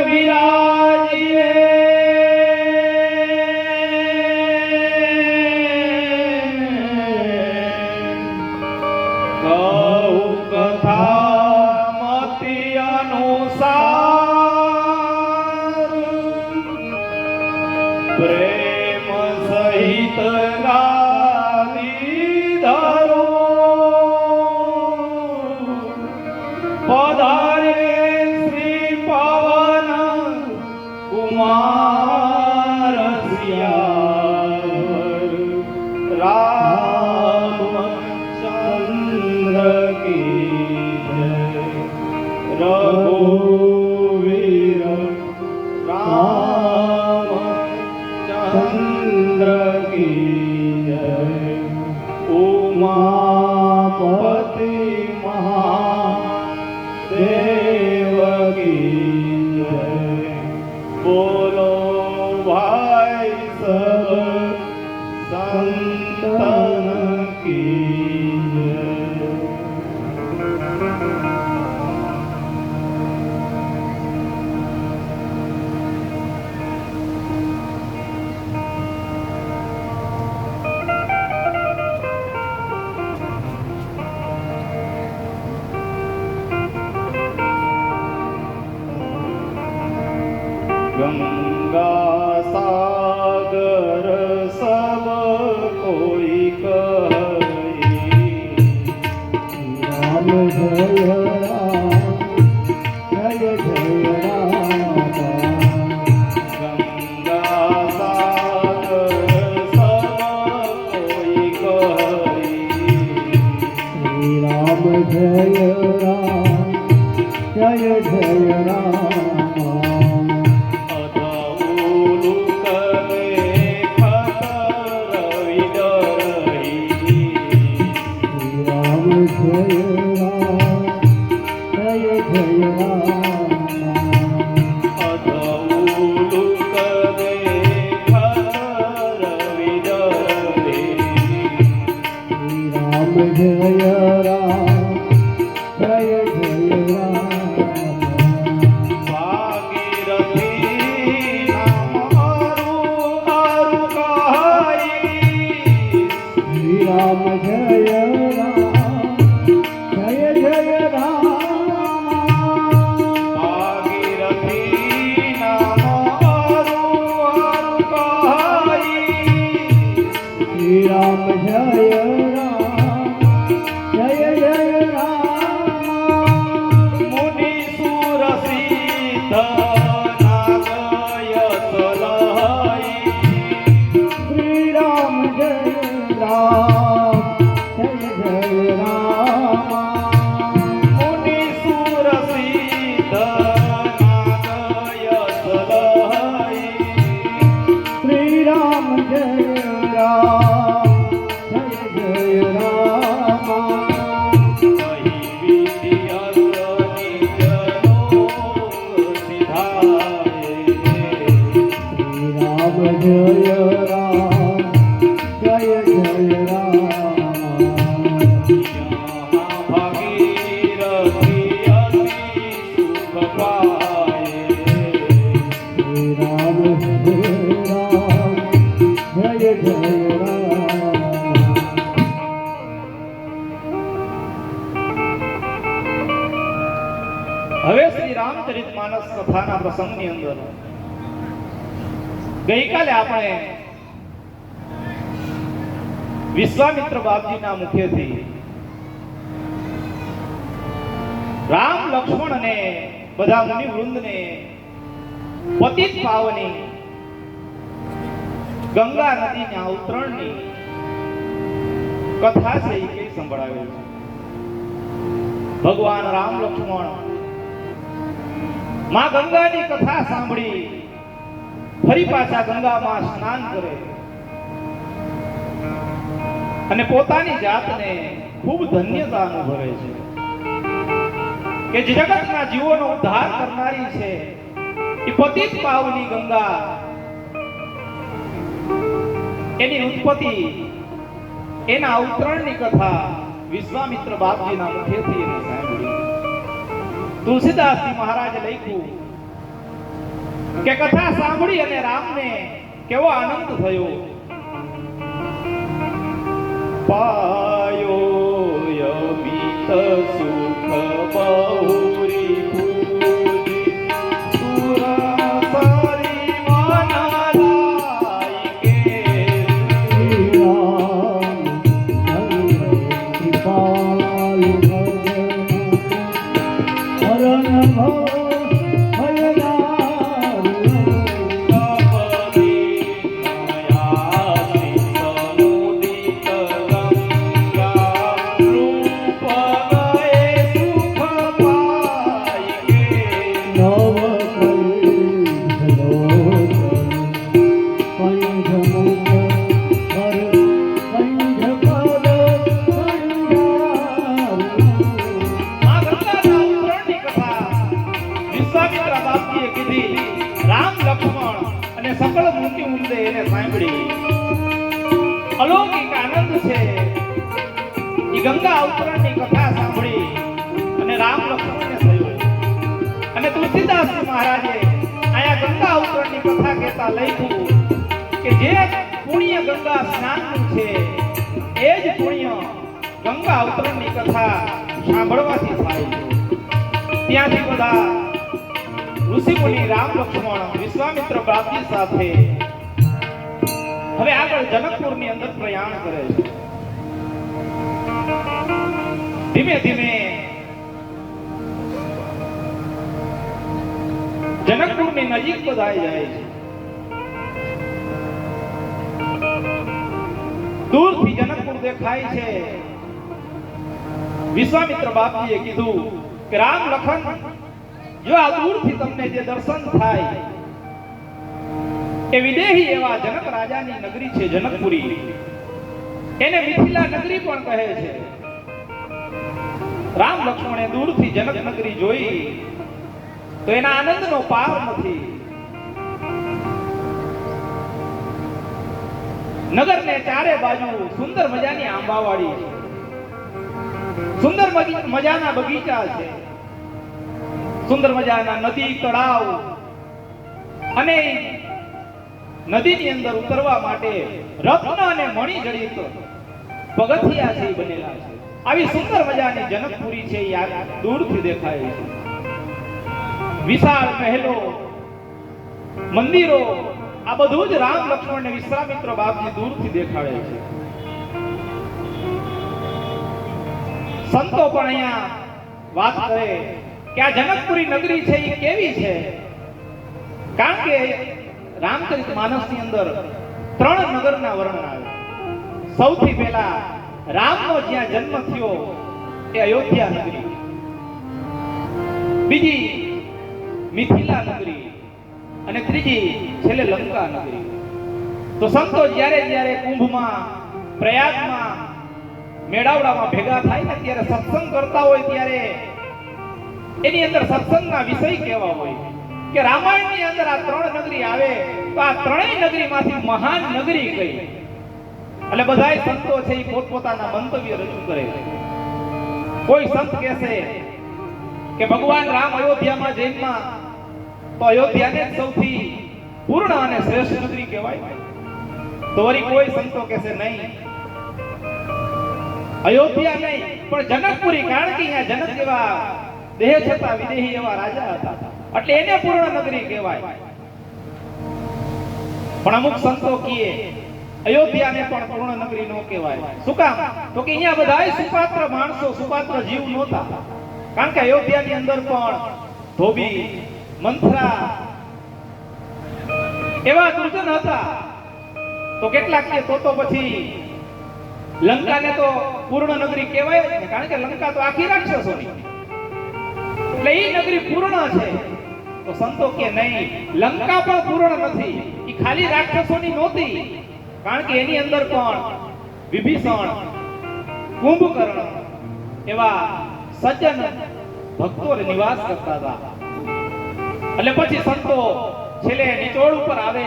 વિરાજીએ કહું કથા મતિ અનુસાર પ્રેમ સહિત ગાલી ધરો પધારે શ્રી પવન કુમાર શ્યામ રામચંદ્ર કી જય રઘુવીર રામચંદ્ર કી જય ઉમાપતિ દેવ કી જય બોલો ભાઈ સબ સંતન કી જય गंगा सागर सब कोई कही राम जय राम जय जय राम गंगा सागर सब कोई कही श्री राम जय राम जय जय राम હવે શ્રી રામચરિત માનસ કથાના પ્રસંગની અંદર ગઈકાલે આપણે વિશ્વામિત્ર બાપજીના મુખેથી રામ લક્ષ્મણ અને બધા મુનિ વૃંદને પતિત પાવની ગંગા નદીના અવતરણની કથા છે એ કઈ સંભળાવેલ છે. ભગવાન રામ લક્ષ્મણ માં ગંગાની કથા સાંભળી ફરી પાછા ગંગામાં સ્નાન કરે અને પોતાની જાતને ખૂબ ધન્યતા અનુભવે છે કે જગતના જીવોનો ઉદ્ધાર કરનારી છે એ પતિત પાવની ગંગા. એની ઉત્પત્તિ એના અવતરણની કથા વિશ્વામિત્ર બાપજીના મુખેથી એને સાંભળી. તુલસીદાસજી મહારાજે લખ્યું કે કથા સાંભળી અને રામને કેવો આનંદ થયો. પાયો યમિત સુખ બહુરી પૂજી સુરા સારી મના લાઈ કે કૃપાલુ ભજન સકળ મૂકી ઊંડે એને સાંભળી. અલૌકિક આનંદ છે. એ ગંગા અવતરણની કથા સાંભળી અને રામ લક્ષ્મણને થયું. અને તુલસીદાસ મહારાજે આયા ગંગા અવતરણની કથા કહેતા લખ્યું કે જે પુણ્ય ગંગા સ્નાનનું છે એ જ પુણ્ય ગંગા અવતરણની કથા સાંભળવાથી થાય છે. ત્યાંથી બધા ઋષિમુનિ રામ લક્ષ્મણ વિશ્વામિત્ર પ્રાપ્તિ સાથે હવે આગળ જનકપુરની અંદર પ્રયાણ કરે છે. ધીમે ધીમે જનકપુરની નજીક બધાઈ જાય છે. દૂરથી જનકપુર દેખાય છે. વિશ્વામિત્ર બાપજીએ કીધું કે રામ લખન, જો આ દૂરથી તમને જે દર્શન થાય એ વિદેહી એવા જનક રાજાની નગરી છે જનકપુરી. એને મિથિલા નગરી પણ કહે છે. રામ લક્ષ્મણે દૂરથી જનક નગરી જોઈ તો એના આનંદનો પાર નથી. નગરને ચારે બાજુ સુંદર મજાની આંબાવાડી છે, સુંદર મજાના બગીચા છે, સુંદર મજાના નદી તળાવ, અને નદીની અંદર ઉતરવા માટે રત્ન અને મણિ જડિત પગથિયા છે બનેલા છે. આવી સુંદર મજાની જનકપુરી છે એ દૂરથી દેખાય છે. વિશાળ મહેલો, મંદિરો, આ બધું જ રામ લક્ષ્મણ ને વિશ્વામિત્ર બાપજી દૂરથી દેખાડે છે. સંતો પણ અહીંયા વાત કરે કે આ જનકપુરી નગરી છે એ કેવી છે. કારણ કે રામચરિત માનસની અંદર 3 નગરના વર્ણન આવે. સૌથી પહેલા રામનો જ્યાં જન્મ થયો એ અયોધ્યા નગરી, બીજી મિથિલા નગરી અને ત્રીજી છેલ્લે લંકા નગરી. તો સંતો જ્યારે જ્યારે કુંભમાં, પ્રયાગમાં, મેળાવડામાં ભેગા થાય ને ત્યારે સત્સંગ કરતા હોય ત્યારે એની અંદર સત્સંગના વિષય કેવા હોય કે રામાયણની અંદર આ 3 નગરી આવે તો આ 3 નગરીમાંથી મહાન નગરી કઈ. એટલે બધાય સંતો છે એ પોતપોતાના મંતવ્ય રજૂ કરે. કોઈ સંત કહેશે કે ભગવાન રામ અયોધ્યામાં જન્મ્યા તો અયોધ્યાને જ સૌથી પૂર્ણ અને શ્રેષ્ઠ નગરી કહેવાય. તો વળી કોઈ સંતો કહેશે નહીં, અયોધ્યા નહીં પણ જનકપુરી, કારણ કે અહીંયા જનક જેવા દેહ છતાં વિદેહી એવા રાજા હતા એટલે એને પૂર્ણ નગરી કહેવાય. પણ અમુક સંતો કહે અયોધ્યાને પણ પૂર્ણ નગરી નો કહેવાય. શું કામ? તો કે અહીંયા બધાય સુપાત્ર માણસો, સુપાત્ર જીવ નહોતા. કારણ કે અયોધ્યાની અંદર પણ ધોબી, મંથરા એવા દુર્જન હતા. તો કેટલાક કે તો પછી લંકાને તો પૂર્ણ નગરી કહેવાય જ ને, કારણ કે લંકા તો આખી રાક્ષસોની, એટલે એ નગરી પૂર્ણ છે. તો સંતો કે નહીં, લંકા પણ પૂર્ણ નથી, એ ખાલી રાક્ષસોની નહોતી. કારણ કે એની અંદર પણ વિભીષણ, કુંભકર્ણ એવા સજ્જન ભક્તો નિવાસ કરતા હતા. એટલે પછી સંતો છેલ્લે નિચોડ ઉપર આવે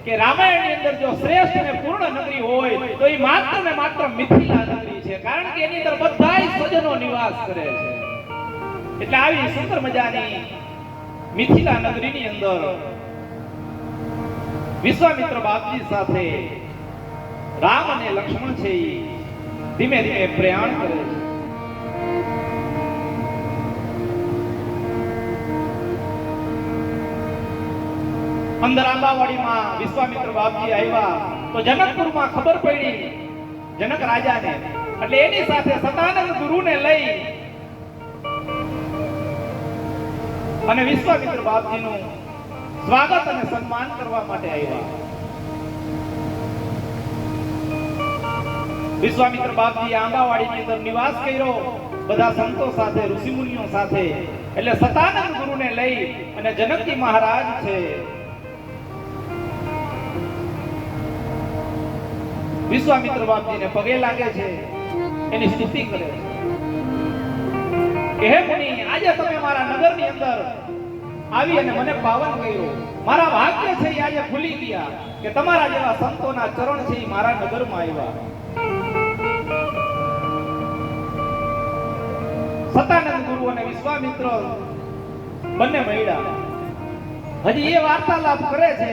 કે રામાયણની અંદર જો શ્રેષ્ઠ અને પૂર્ણ નગરી હોય તો એ માત્ર ને માત્ર મિથિલા નગરી છે. કારણ કે એની અંદર બધાય સજ્જનો નિવાસ કરે છે. એટલે આવી સુંદર મજાની મિથિલા નગરીની અંદર વિશ્વામિત્ર બાપજી સાથે રામ અને લક્ષ્મણ છે ઈ ધીમે ધીમે પ્રયાણ કરે છે. અંદર આંબાવાડીમાં વિશ્વામિત્ર બાપજી આવ્યા તો જનકપુરમાં ખબર પડી જનક રાજાને, એટલે એની સાથે સતાનંદ ગુરુને લઈ અને વિશ્વામિત્ર બાપજીનું સ્વાગત અને સન્માન કરવા માટે આવ્યા. વિશ્વામિત્ર બાપજી આંબાવાડીની અંદર નિવાસ કર્યો બધા સંતો સાથે, ઋષિમુનિઓ સાથે. એટલે સતાનંદ ગુરુને લઈ અને જનકજી મહારાજ છે વિશ્વામિત્ર બાપજીને પગે લાગે છે, એની સ્તુતિ કરે છે કે હે મુનિ, આજે તમે મારા નગરની અંદર આવી અને મને પાવન કર્યો. મારા ભાગ્ય છે એ આજે ભૂલી ગયા કે તમારા જેવા સંતોના ચરણ છે એ મારા નગરમાં આવ્યા. સતાનંદ ગુરુ અને વિશ્વામિત્ર બંને મળ્યા. હજી એ વાર્તાલાપ કરે છે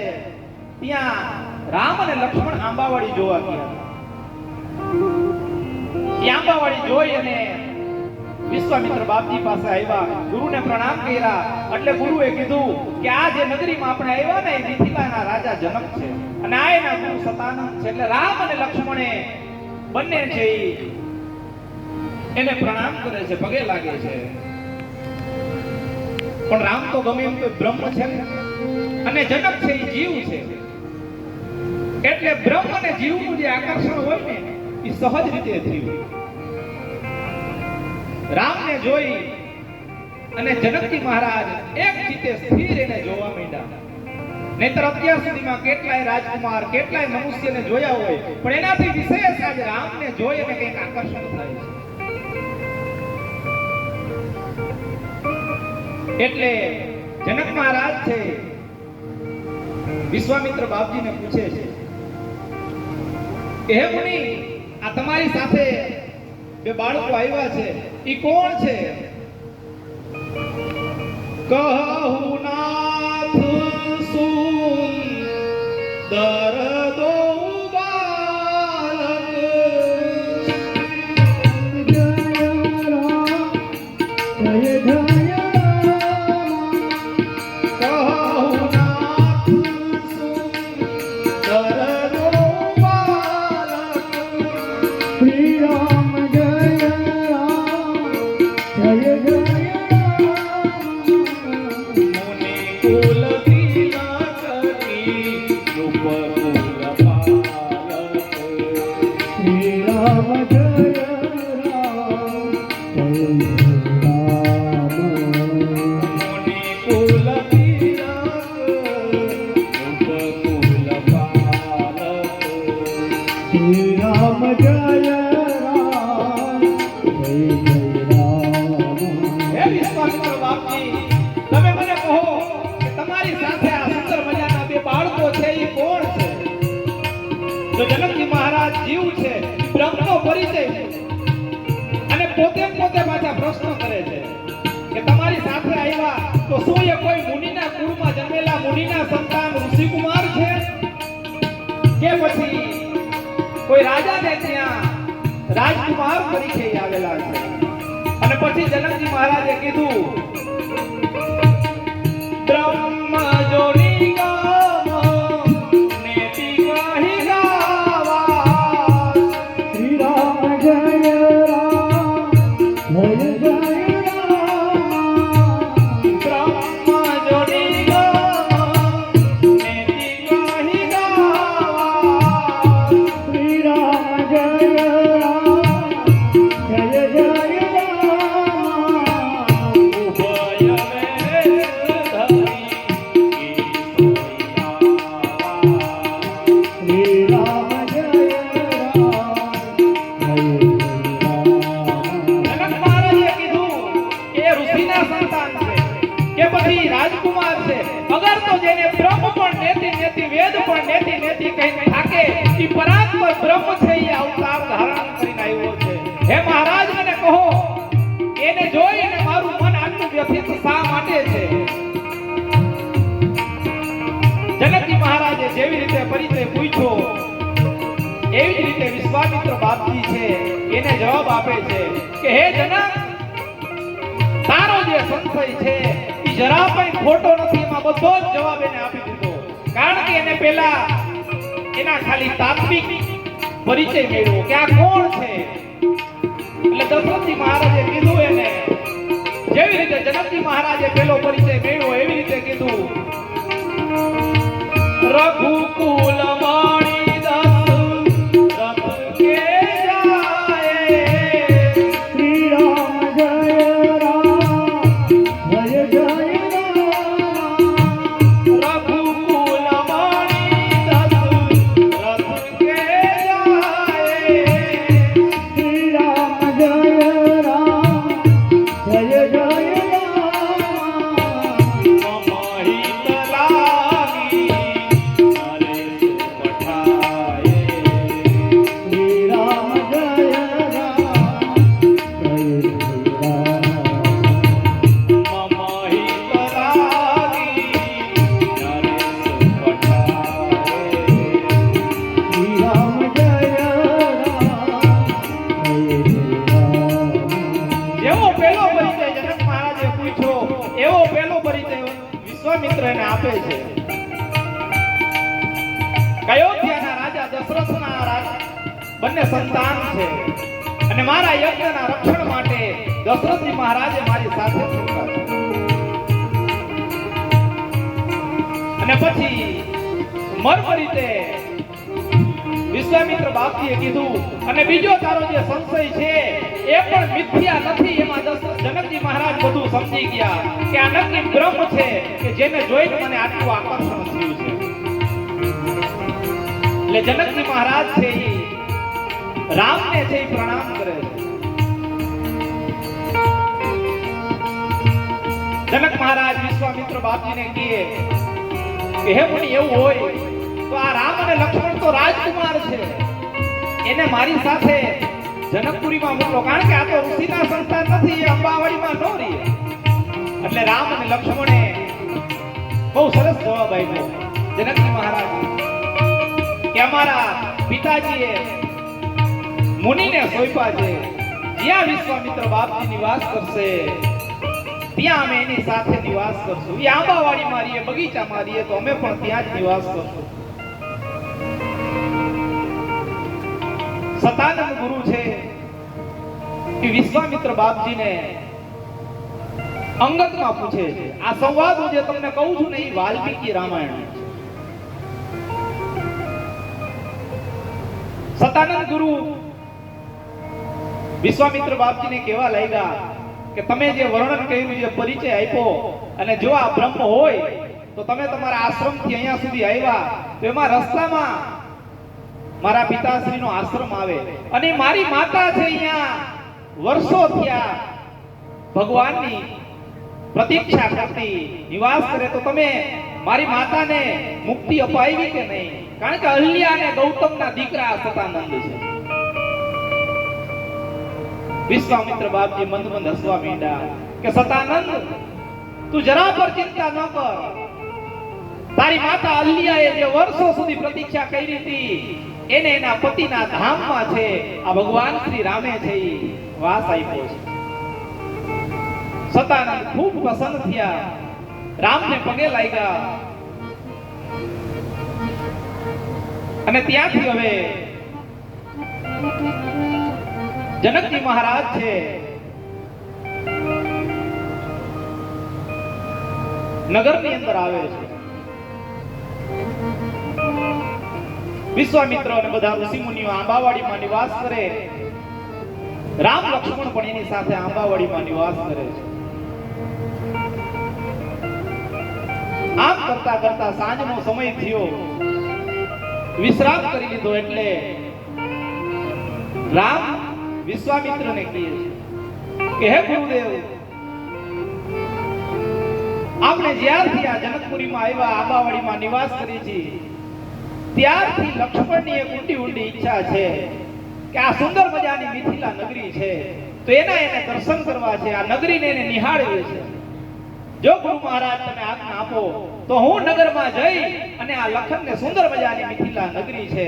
ત્યાં રામ અને લક્ષ્મણ આંબાવાડી જોવા ગયા. એ આંબાવાડી જોઈ અને વિશ્વામિત્ર બાપજી પાસે આવ્યા, ગુરુને પ્રણામ કર્યા. એટલે ગુરુએ કીધું કે આ જે નગરીમાં આપણે આવ્યા ને એ મિથિલાના રાજા જનક છે અને આ એના ગુરુ સતાનંદ છે. એટલે રામ અને લક્ષ્મણે બંને છે એને પ્રણામ કરે છે, પગે લાગે છે. પણ રામ તો ગમે એમ તો બ્રહ્મ છે અને જનક છે એ જીવ છે. એટલે બ્રહ્મ અને જીવનું જે આકર્ષણ હોય ને એ સહજ રીતે થયું. રામને જોઈ અને જનકજી મહારાજ એક ચિત્તે સ્થિર એને જોવા માંડ્યા. નહીતર અત્યાર સુધીમાં કેટલાય રાજકુમાર, કેટલાય મનુષ્યને જોયા હોય, પણ એનાથી વિશેષ આજે રામને જોઈ અને કંઈક આકર્ષણ થાય છે. એટલે જનક મહારાજ છે વિશ્વામિત્ર બાપજીને પૂછે છે કે હે મુનિ, આ તમારી સાથે બે બાળકો આવ્યા છે, ઈ કોણ છે? કહું નાથ સુંદર દો બાલક, જય રામ જય જય જનકજી મહારાજ જીવ છે, બ્રહ્મનો પરિચય છે અને પોતે પાછા પ્રશ્ન કરે છે કે તમારી સાથે આવ્યા તો શું એ કોઈ મુનિના કુળમાં જન્મેલા મુનિના સંતાન ઋષિકુમાર છે કે પછી કોઈ રાજાને ત્યાં રાજકુમાર તરીકે આવેલા છે? અને પછી જનકજી મહારાજે કીધું બ્રહ્મ જોડી રાજકુમાર છે, અગર તો જેને બ્રહ્મ પણ નેતિ વેદ પણ નેતિ કહીને થાકે, એ પરાત્પર બ્રહ્મ છે, એ અવતાર ધારણ કરીને આવ્યો છે. હે મહારાજ, મને કહો એને જોઈને મારું મન આટલું વ્યથિત શા માટે છે? જનકજી મહારાજે જેવી પૂછ્યો એવી જ રીતે વિશ્વામિત્ર બાપજી છે એને જવાબ આપે છે કે હે જનક તારો જે સંશય છે એ જરા પણ ખોટો નથી, એમાં બધો જ જવાબ એને આપી દીધો. કારણ કે એને પહેલા એના ખાલી તાત્વિક પરિચય મેળવ્યો કે આ કોણ છે. એટલે દશરથજી મહારાજે કીધું એને, જેવી રીતે જનકજી મહારાજે પહેલો પરિચય મેળવ્યો એવી રીતે કીધું, રઘુકુલ વાણી દશરથ કે જાયે, શ્રી રામ જય રામ જય જય રામ, રઘુકુલ વાણી દશરથ કે જાયે, શ્રી રામ જય રામ જય જય રામ, મમહિત લાગી નરેશ પઠાયે, શ્રી રામ જય રામ જય જય રામ, મમહિત લાગી નરેશ પઠાયે. શ્રી રામ જય રામ જય જય રામ. જેવો પહેલો પરિચય જનક મહારાજે પૂછ્યો એવો પહેલો પરિચય વિશ્વામિત્ર એને આપે છે. અયોધ્યાના રાજા દશરથના બંને સંતાન છે અને મારા યજ્ઞના રક્ષણ માટે દશરથજી મહારાજે મારી સાથે છૂટા છે. અને પછી મર્મ રીતે વિશ્વામિત્ર બાપજીએ કીધું, અને બીજો તારો જે સંશય છે એ પણ મિથ્યા નથી. એમાં જનકજી મહારાજ બધું સમજી ગયા કે આ નક્કી બ્રહ્મ છે કે જેને જોઈને મને આટલું આકર્ષણ થયું છે. એટલે જનકજી મહારાજ છે એ રામને છે એ પ્રણામ કરે છે. જનક મહારાજ વિશ્વામિત્ર બાપજીને કહે કે હે મુનિ, એવું હોય તો આ રામ અને લક્ષ્મણ તો રાજકુમાર છે, એને મારી સાથે જનકપુરીમાં મોકલો. કારણ કે આ તો ઋષિના સંતાન નથી, એ અંબાવાડીમાં ન રહે. એટલે રામ અને લક્ષ્મણે બહુ સરસ જવાબ આપ્યો જનકજી મહારાજ કે અમારા પિતાજીએ મુનિને સોંપ્યા છે, જ્યાં વિશ્વામિત્ર બાપજી નિવાસ કરશે ત્યાં અમે એની સાથે નિવાસ કરશું. એ આંબાવાડીમાં રહીએ, બગીચામાં રહીએ તો અમે પણ ત્યાં જ નિવાસ કરશું. સતાનંદ ગુરુ છે એ વિશ્વામિત્ર બાપજીને અંગતમાં પૂછે છે. આ સંવાદ હું જે તમને કહું છું ને એ વાલ્મીકી રામાયણ છે. સતાનંદ ગુરુ વિશ્વામિત્ર બાપજીને કહેવા લાગ્યા કે તમે જે વર્ણન કર્યું, જે પરિચય આપ્યો, અને જો આ બ્રહ્મ હોય તો તમે તમારા આશ્રમથી અહીંયા સુધી આવ્યા તો એમાં રસ્તામાં મારા પિતાશ્રીનો આશ્રમ આવે અને મારી માતા છે અહીંયા વર્ષો થયા ભગવાનની પ્રતીક્ષા કરતી નિવાસ કરે, તો તમે મારી માતાને મુક્તિ અપાવી કે નહીં? કારણ કે અહલ્યા અને ગૌતમના દીકરા સતાનંદ છે. વિશ્વામિત્ર બાપજી મંદ મંદ હસવા માંડ્યા કે સતાનંદ, તું જરા પર ચિંતા ન કર. તારી માતા અહલ્યાએ જે વર્ષો સુધી પ્રતીક્ષા કરી હતી એને એના પતિના ધામમાં છે આ ભગવાન શ્રી રામે છે એ વાસ આપ્યો છે. સતાનંદ ખૂબ પ્રસન્ન થયા, રામને પગે લાગ્યા અને ત્યાંથી હવે જનકજી મહારાજ છે નગરની અંદર આવે છે. વિશ્વામિત્ર અને બધા ઋષિ મુનિઓ આંબાવાડીમાં નિવાસ કરે. રામ લક્ષ્મણ પણ એની સાથે આંબાવાડીમાં નિવાસ કરે છે. આમ કરતા કરતા સાંજનો સમય થયો, વિશ્રામ કરી લીધો. એટલે રામ વિશ્વામિત્રને કહે છે કે હે ગુરુદેવ, આપણે જ્યારથી આ જનકપુરીમાં આવ્યા, આંબાવાડીમાં નિવાસ કરી છે, ત્યારથી લક્ષ્મણની એક ઊંડી ઊંડી ઈચ્છા છે કે આ સુંદર મજાની મિથિલા નગરી છે તો એને દર્શન કરવા છે, આ નગરીને એને નિહાળવી છે. જો ગુરુ મહારાજ તમે આજ્ઞા આપો તો હું નગરમાં જઈ અને આ લખનને સુંદર મજાની મિથિલા નગરી છે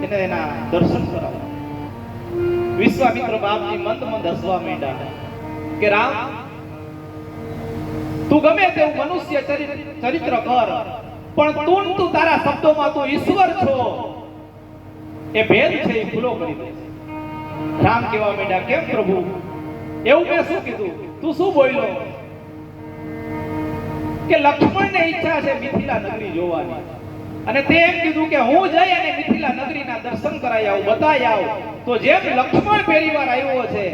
એને એના દર્શન કરાવવા. વિશ્વામિત્ર બાપજી મંદ મંદ હસવા માંડ્યા કે રામ, તું ગમે તેવું મનુષ્ય ચરિત્ર કર, પણ તું તારા શબ્દોમાં તું ઈશ્વર છો એ ભેદ છે એ ભૂલો કરી દે. રામ કહેવા માંડ્યા, કેમ પ્રભુ, એવું મેં શું કીધું? તું શું બોલ્યો? કે લક્ષ્મણને ઈચ્છા છે મિથિલા નગરી જોવાની, અને તે એમ કીધું કે હું જઈ અને મિથિલા નગરીના દર્શન કરાઈ આવું, બતાઈ આવું. તો જેમ લક્ષ્મણ પહેલી વાર આવ્યો છે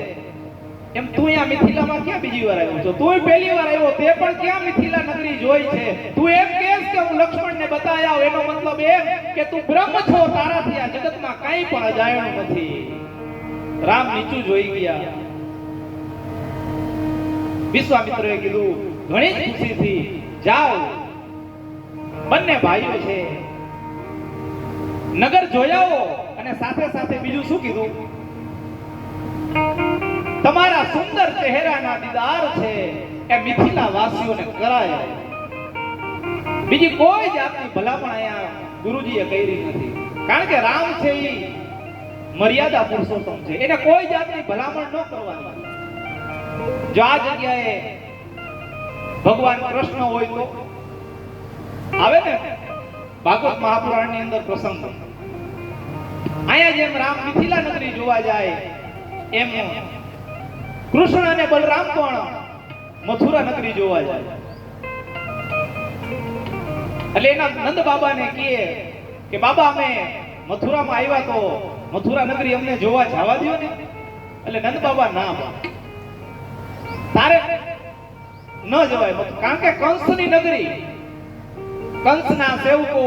એમ તું અહીંયા મિથિલામાં ક્યાં બીજી વાર આવ્યો છો? તું પહેલી વાર આવ્યો, તે પણ ક્યાં મિથિલા નગરી જોઈ છે? તું એમ કહેશ કે હું લક્ષ્મણને બતાઈ આવું, એનો મતલબ એમ કે તું બ્રહ્મ છો, તારાથી આ જગતમાં કાંઈ પણ અજાયણું નથી. રામ નીચું જોઈ ગયા. વિશ્વામિત્રએ કીધું ઘણી જ ખુશીથી, જાઓ, બંને ભાઈઓ છે, નગર જોયાઓ. અને સાથે સાથે બીજું શું કીધું? તમારા સુંદર ચહેરાના દીદાર છે એ મિથિલા વાસીઓને કરાય. બીજી કોઈ જાતની ભલામણ અહીંયા ગુરુજીએ કરી નથી, કારણ કે રામ છે એ મર્યાદા પુરુષોત્તમ છે, એને કોઈ જાતની ભલામણ ન કરવાની. જો આ જગ્યાએ ભગવાન કૃષ્ણ હોય તો આવે ને ભાગવત મહાપુરાણની અંદર પ્રસંગ, અહીંયા જેમ રામ મિથિલા નગરી જોવા જાય એમ કૃષ્ણ અને બલરામ પણ મથુરા નગરી જોવા જાય. એટલે એના નંદ બાબાને કહે કે બાબા, અમે મથુરામાં આવ્યા તો મથુરા નગરી અમને જોવા જવા દો ને. એટલે નંદ બાબા ના પાડે, તારે ન જવાય, કારણ કે કંસની નગરી, કંસના સેવકો,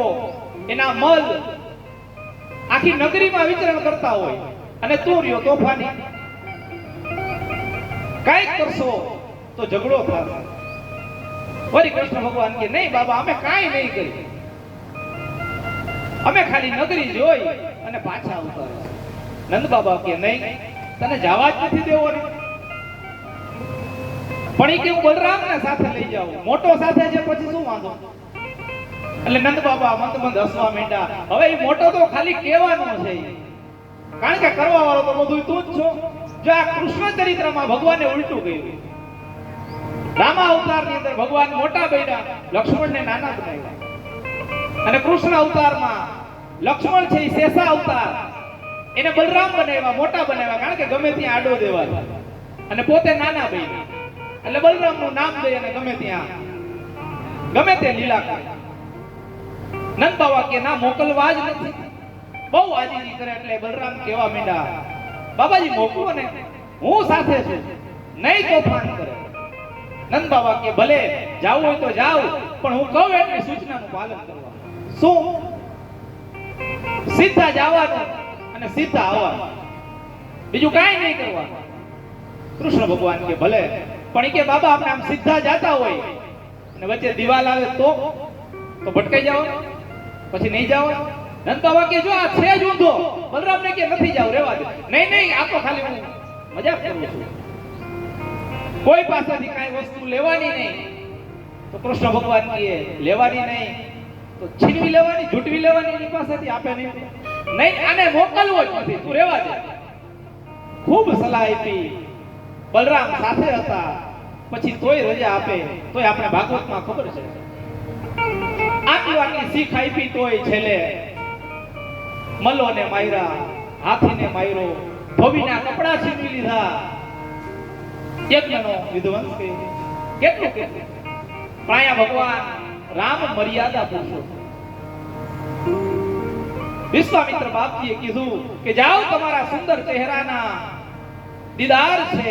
એના મલ આખી નગરીમાં વિચરણ કરતા હોય, અને તું રહ્યો તોફાની, કઈક કરશો તો ઝઘડો થશે. વળી કૃષ્ણ ભગવાન કે નહીં બાબા, અમે કાંઈ નહીં કરી, અમે ખાલી નગરી જોઈ અને પાછા આવતા. નંદ બાબા કે નહીં, તને જવા જ નથી દેવો ને. પણ એ કે હું બલરામને સાથે લઈ જાઉં, મોટો સાથે છે, પછી શું વાંધો? એટલે નંદ બાબા મંદ મંદ હસવા માંડ્યા. હવે એ મોટો તો ખાલી કહેવાનો છે, કારણ કે કરવા વાળો તો બધું તું જ છો. જો આ કૃષ્ણ ચરિત્રમાં ભગવાને ઉલટું કહ્યું. રામા અવતારની અંદર ભગવાન મોટા બન્યા, લક્ષ્મણને નાના બનાવ્યા. અને કૃષ્ણ અવતારમાં લક્ષ્મણ છે એ શેષા અવતાર, એને બલરામ બનાવ્યા, મોટા બનાવ્યા, કારણ કે ગમે ત્યાં આડો દેવા, અને પોતે નાના બન્યા. એટલે બલરામનું નામ દઈ અને ગમે ત્યાં ગમે તે લીલા કરે. નંદ બાબા કે ના, મોકલવા જ નથી. બહુ આજીજી કરે એટલે બલરામ કહેવા માંડ્યા, બાબાજી મોકલો ને, હું સાથે છું, નહીં તોફાન કરે. નંદ બાબા કે ભલે જાવું હોય તો જાવ, પણ હું કહું એટલી સૂચનાનું પાલન કરવાનું. શું? સીધા જવાનું અને સીધા આવવાનું, બીજું કાંઈ નહીં કરવાનું. કૃષ્ણ ભગવાન કે ભલે, પણ કે બાબા આપણે આમ સીધા જાતા હોય અને વચ્ચે દિવાલ આવે તો ભટકાઈ જાવ, પછી નહીં જાવ. નંદ બાબા કે જો આ છે જ ઊંધો. બલરામ ને કે નથી જાવ, રહેવા દે. નહીં નહીં, આ તો ખાલી હું મજાક કરું છું, કોઈ પાસેથી કાંઈ વસ્તુ લેવાની નહીં. તો કૃષ્ણ ભગવાન કહે લેવાની નહીં તો છીનવી લેવાની, ઝૂંટવી લેવાની, એની પાસેથી આપે નહીં. નહીં, આને મોકલવો જ નથી, તું રહેવા દે. ખૂબ સલાહ આપી. બલરામ સાથે હતા, પછી તોય રજા આપે. તોય આપણે ભાગવતમાં ખબર છે આટલી શીખ આપી, તોય છેલ્લે મલ્લોને માર્યા, હાથીને માર્યો, ધોબીના કપડા છીનવી લીધા, યજ્ઞનો વિધ્વંસ કર્યો. કેટલું કેટલું. પણ અહીંયા ભગવાન રામ મર્યાદા પુરુષોત્તમ. વિશ્વામિત્ર બાપજીએ કીધું કે જાઓ, તમારા સુંદર ચહેરાના દીદાર છે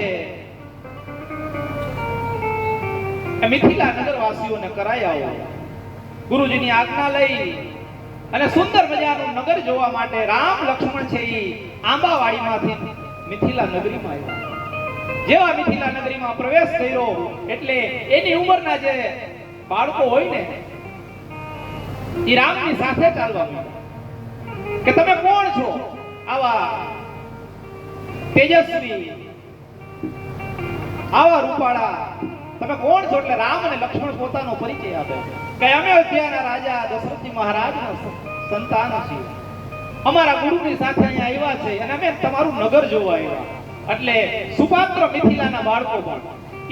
એ મિથિલા નગરવાસીઓને કરાઈ આવો. ગુરુજીની આજ્ઞા લઈ અને સુંદર મજાનું નગર જોવા માટે રામ લક્ષ્મણ છે એ આંબાવાડીમાંથી મિથિલા નગરીમાં આવ્યા. જેવા મિથિલા નગરીમાં પ્રવેશ કર્યો એટલે એની ઉંમરના જે બાળકો હોય ને એ રામની સાથે ચાલવા માંડ્યા કે તમે કોણ છો? આવા તેજસ્વી, આવા રૂપાળા, તમે કોણ છો? એટલે રામ અને લક્ષ્મણ પોતાનો પરિચય આપે કે અમે અયોધ્યાના રાજા દશરથજી મહારાજના સંતાન છીએ. અમારા ગુરુની સાથે અહીંયા આવ્યા છે અને અમે તમારું નગર જોવા આવ્યા. એટલે સુપાત્ર મિથિલાના બાળકો પણ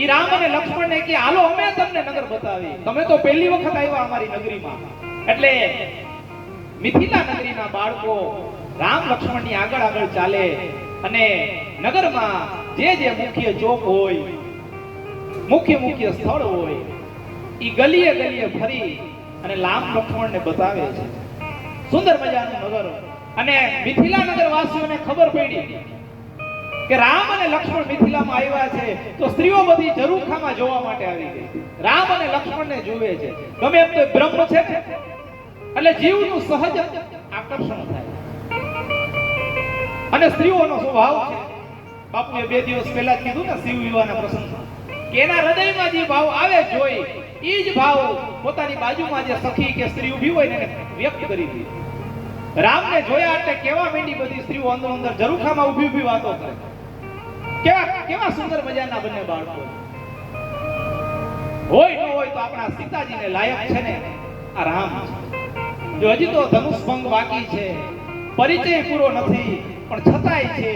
ઈ રામ અને લક્ષ્મણને કે હાલો અમે તમને નગર બતાવી, તમે તો પહેલી વખત આવ્યા અમારી નગરીમાં. એટલે મિથિલા નગરીના બાળકો રામ લક્ષ્મણની આગળ આગળ ચાલે અને નગરમાં જે મુખ્ય ચોક હોય, મુખ્ય સ્થળ હોય, ઈ ગલીએ ગલીએ ફરી અને રામ લક્ષ્મણને બતાવે છે. સુંદર મજાનું નગર. અને મિથિલા નગર વાસીઓને ખબર પડી કે રામ અને લક્ષ્મણ મિથિલામાં આવ્યા છે તો સ્ત્રીઓ બધી ઝરૂખામાં જોવા માટે આવી ગઈ. રામ અને લક્ષ્મણને જુએ છે. ગમે એમ તો બ્રહ્મ છે ને, એટલે જીવનું સહજ આકર્ષણ થાય. અને સ્ત્રીઓનો સ્વભાવ છે, બાપુએ 2 દિવસ પહેલા જ કીધું ને શિવ વિવાહના પ્રસંગમાં, કે એના હૃદયમાં જે ભાવ આવે જોઈ ઈ જ ભાવ પોતાની બાજુમાં જે સખી કે સ્ત્રી ઊભી હોય ને એને વ્યક્ત કરી દી. રામને જોયા એટલે કેવા માંડી બધી સ્ત્રીઓ અંદર અંદર ઝરૂખામાં ઊભી વાતો કરે. કેવા સુંદર મજાના બંને બાળકો હોય ન હોય તો આપણા સીતાજીને લાયક છે ને આ રામ છે. જો હજી તો ધનુષ ભંગ બાકી છે, પરિચય પૂરો નથી, પણ છતાંય છે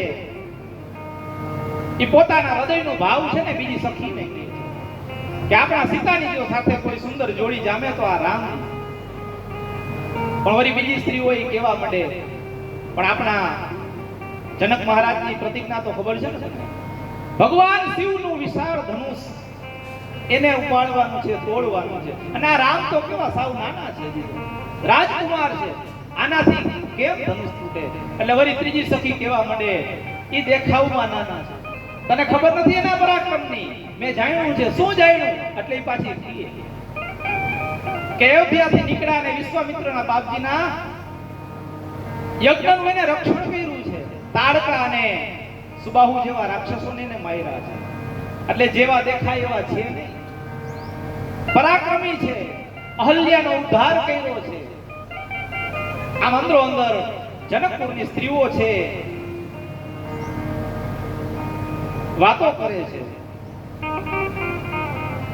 એ પોતાના હૃદયનો ભાવ છે ને બીજી સખીને કહે છે કે આપણા સીતાની જો સાથે કોઈ સુંદર જોડી જામે તો આ રામ. પણ વળી બીજી સ્ત્રીઓ એ કેવા માંડે, પણ આપણા જનક મહારાજની પ્રતિજ્ઞા તો ખબર છે ને, ભગવાન શિવનું વિશાળ ધનુષ એને ઉપાડવાનું છે, તોડવાનું છે. અને આ રામ તો કેવા સાવ નાના છે, રાજકુમાર છે, આનાથી કેમ ધનુષ તૂટે? એટલે વળી ત્રીજી સખી કેવા માંડે, ઈ દેખાવમાં નાના છે, તને ખબર નથી એના પરાક્રમની. મેં જાણ્યું છે. શું જાણ્યું? એટલે ઈ પાછી કહે કે અયોધ્યાથી નીકળ્યા અને વિશ્વામિત્રના બાપજીના યજ્ઞનું એને રક્ષણ કર્યું છે. તાડકા અને સુબાહુ જેવા રાક્ષસોને એને માર્યા છે. એટલે જેવા દેખાય એવા છે નહીં, પરાક્રમી છે, અહલ્યાનો ઉદ્ધાર કર્યો છે. આમ અંદરો અંદર જનકપુરની સ્ત્રીઓ છે વાતો કરે છે.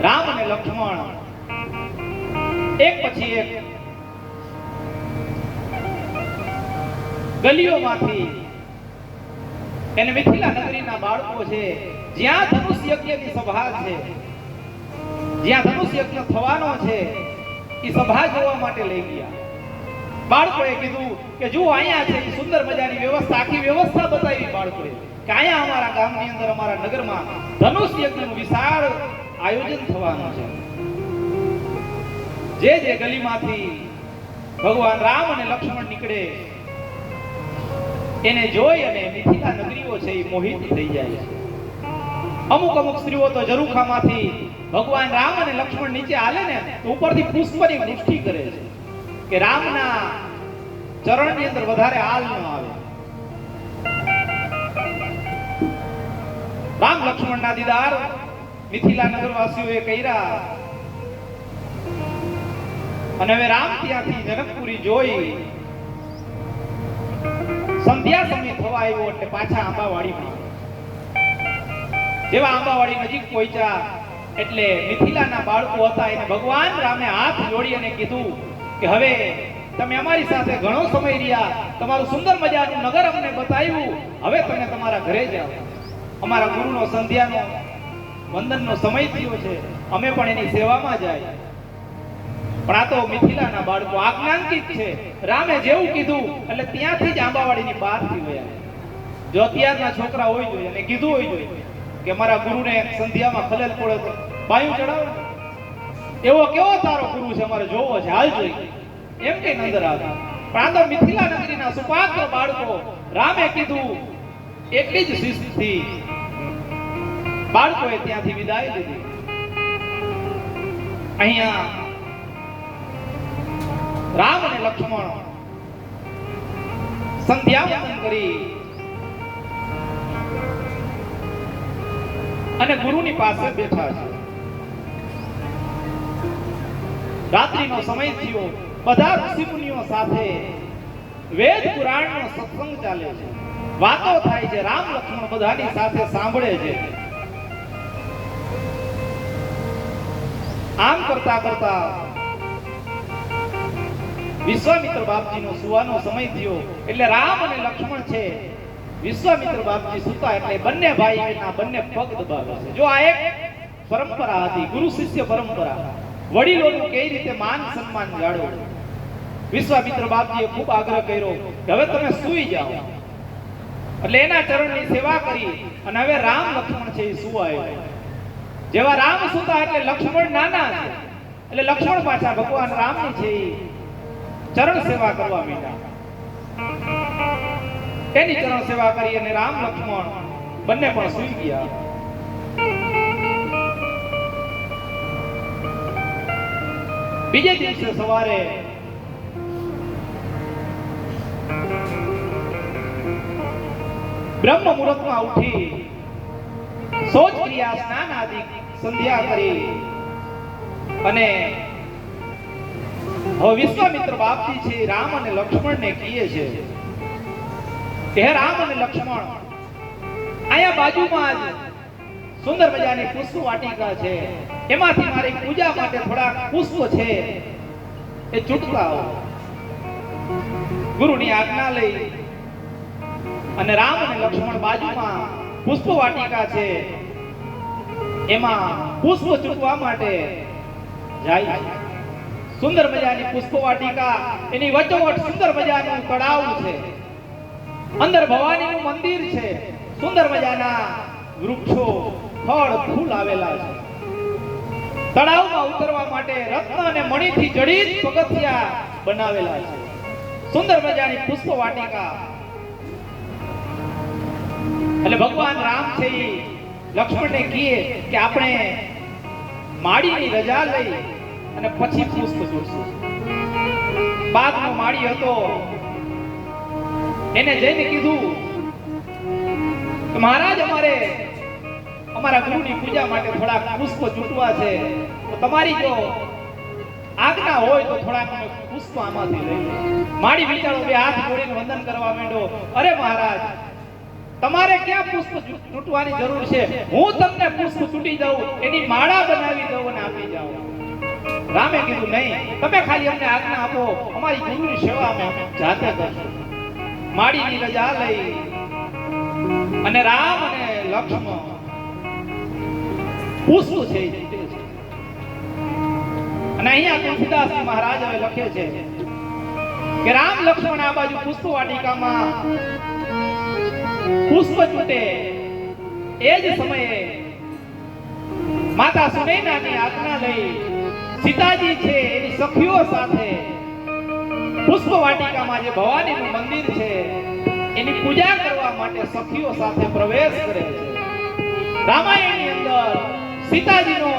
રામ અને લક્ષ્મણ એક પછી એક ગલીઓમાંથી એને મિથિલા નગરીના બાળકો છે, જ્યાં ધનુષ યજ્ઞની સભા છે, જ્યાં ધનુષ યજ્ઞ થવાનો છે, એ સભા જોવા માટે લઈ ગયા. બાળકોએ કીધું કે જો અહીંયા છે સુંદર મજાની વ્યવસ્થા, આખી વ્યવસ્થા બતાવી બાળકોએ કે અહીંયા અમારા ગામની અંદર, અમારા નગરમાં ધનુષ યજ્ઞનું વિશાળ આયોજન થવાનું છે. જે ગલીમાંથી ભગવાન રામ અને લક્ષ્મણ નીકળે એને જોઈ અને મિથિલા નગરીઓ છે એ મોહિત થઈ જાય છે. અમુક સ્ત્રીઓ તો ઝરૂખામાંથી ભગવાન રામ અને લક્ષ્મણ નીચે હાલે ને તો ઉપરથી પુષ્પની વૃષ્ટિ કરે છે કે રામના ચરણની અંદર વધારે હાલ ન આવે. રામ લક્ષ્મણના દીદાર મિથિલા નગરવાસીઓએ કર્યા. અને હવે રામ ત્યાંથી જનકપુરી જોઈ સંધ્યા સમય થવા આવ્યો એટલે પાછા આંબાવાડીમાં. જેવા આંબાવાડી નજીક પહોંચ્યા એટલે મિથિલાના બાળકો હતા એને ભગવાન રામે હાથ જોડી અને કીધું કે હવે તમે અમારી સાથે ઘણો સમય રહ્યા, તમારું સુંદર મજાનું નગર અમને બતાવ્યું, હવે તમે તમારા ઘરે જાઓ. અમારા ગુરુનો સંધ્યાનો વંદનનો સમય થયો છે, અમે પણ એની સેવામાં જાય. પણ આ તો મિથિલાના બાળકો આજ્ઞાંકિત છે. રામે જેવું કીધું એટલે ત્યાંથી જ આંબાવાડીની બહારથી ગયા. જો અત્યારના છોકરા હોય જોઈએ અને કીધું હોય જોઈએ કે મારા ગુરુને સંધ્યામાં ખલેલ પડે તો બાયું ચડાવે, એવો કેવો તારો ગુરુ છે, અમારે જોવો છે, હાલ જોઈએ એમ કે અંદર આવે. પણ આ તો મિથિલા નગરીના સુપાત્ર બાળકો, રામે કીધું એટલી જ શિસ્તથી બાળકોએ ત્યાંથી વિદાય લીધી. અહીંયા રામ અને લક્ષ્મણ સંધ્યાવંદન કરી અને ગુરુની પાસે બેઠા છે. રાત્રિનો સમય થયો, બધા ઋષિમુનિઓ સાથે વેદ પુરાણનો સત્સંગ ચાલે છે, વાતો થાય છે. રામ લક્ષ્મણ બધાની સાથે સાંભળે છે. આમ કરતા કરતા વિશ્વામિત્ર બાપજીનો સુવાનો સમય થયો એટલે રામ અને લક્ષ્મણ છે વિશ્વામિત્ર બાપજી સુતા એટલે બંને ભાઈના બંને પગ દબાવે છે. જો આ એક પરંપરા હતી, ગુરુ શિષ્ય પરંપરા, વડીલોનું કઈ રીતે માન સન્માન જાળવવું. વિશ્વામિત્ર બાપજીએ ખૂબ આગ્રહ કર્યો કે હવે તમે સૂઈ જાઓ, એટલે એના ચરણની સેવા કરી અને હવે રામ લક્ષ્મણ છે એ સુવાય. જેવા રામ સુતા એટલે લક્ષ્મણ નાના છે એટલે લક્ષ્મણ પાછા ભગવાન રામની છે એ ચરણ સેવા કરવા માંડ્યા. તેની ચરણ સેવા કરી અને રામ લક્ષ્મણ બંને પણ સૂઈ ગયા. બીજે દિવસે સવારે બ્રહ્મ મુહૂર્તમાં ઉઠી શૌચ ક્રિયા, સ્નાન આદિ સંધ્યા કરી અને હવે વિશ્વામિત્ર બાપજી છે રામ અને લક્ષ્મણને કહે છે કે હે રામ અને લક્ષ્મણ, અહીંયા બાજુમાં જ સુંદર મજાની પુષ્પ વાટિકા છે, એમાંથી મારી પૂજા માટે થોડા પુષ્પ છે એ ચૂંટતા આવો. ગુરુની આજ્ઞા લઈ અને રામ અને લક્ષ્મણ બાજુમાં પુષ્પ વાટિકા છે એમાં પુષ્પ ચૂંટવા માટે જાય છે. સુંદર મજાની પુષ્પ વાટિકા, એની વચ્ચોવચ સુંદર મજાનું તળાવ છે, અંદર ભવાનીનું મંદિર છે, સુંદર મજાના વૃક્ષો, ફળ, ફૂલ આવેલા છે. તળાવમાં ઉતરવા માટે રત્ન અને મણિથી જડિત પગથિયા બનાવેલા છે. સુંદર મજાની પુષ્પ વાટિકા. એટલે ભગવાન રામ છે એ લક્ષ્મણને કહે કે આપણે માળીની રજા લઈ અને પછી પુષ્પ ચૂંટશું. બાગનો માળી હતો, એને જઈને કીધું કે મહારાજ, અમારે અમારા ગુરુની પૂજા માટે થોડાક પુષ્પ ચૂંટવા છે, તો તમારી જો આજ્ઞા હોય તો થોડાક પુષ્પ આમાંથી લઈ લો. માળી વિચારો બે હાથ જોડીને વંદન કરવા માંડ્યો. અરે મહારાજ, તમારે ક્યાં પુષ્પ ચૂંટવાની જરૂર છે? હું તમને પુષ્પ ચૂંટી દઉં, એની માળા બનાવી દઉં અને આપી જાઉં. રામે કીધું નહીં, તમે ખાલી અમને આજ્ઞા આપો, અમારી ગુરુની સેવા અમે જાતે કરશું. માળીની રજા લઈ અને રામ અને લક્ષ્મણ પુષ્પ છે એ ચૂંટે છે. અને અહીંયા તુલસીદાસ મહારાજ હવે લખે છે કે રામ લક્ષ્મણ આ બાજુ પુષ્પ વાટિકામાં પુષ્પ ચૂંટે એ જ સમયે માતા સુનૈનાની આજ્ઞા લઈ સીતાજી છે એની સખીઓ સાથે પુષ્પ વાટિકામાં જે ભવાનીનું મંદિર છે એની પૂજા કરવા માટે સખીઓ સાથે પ્રવેશ કરે છે. રામાયણની અંદર સીતાજીનો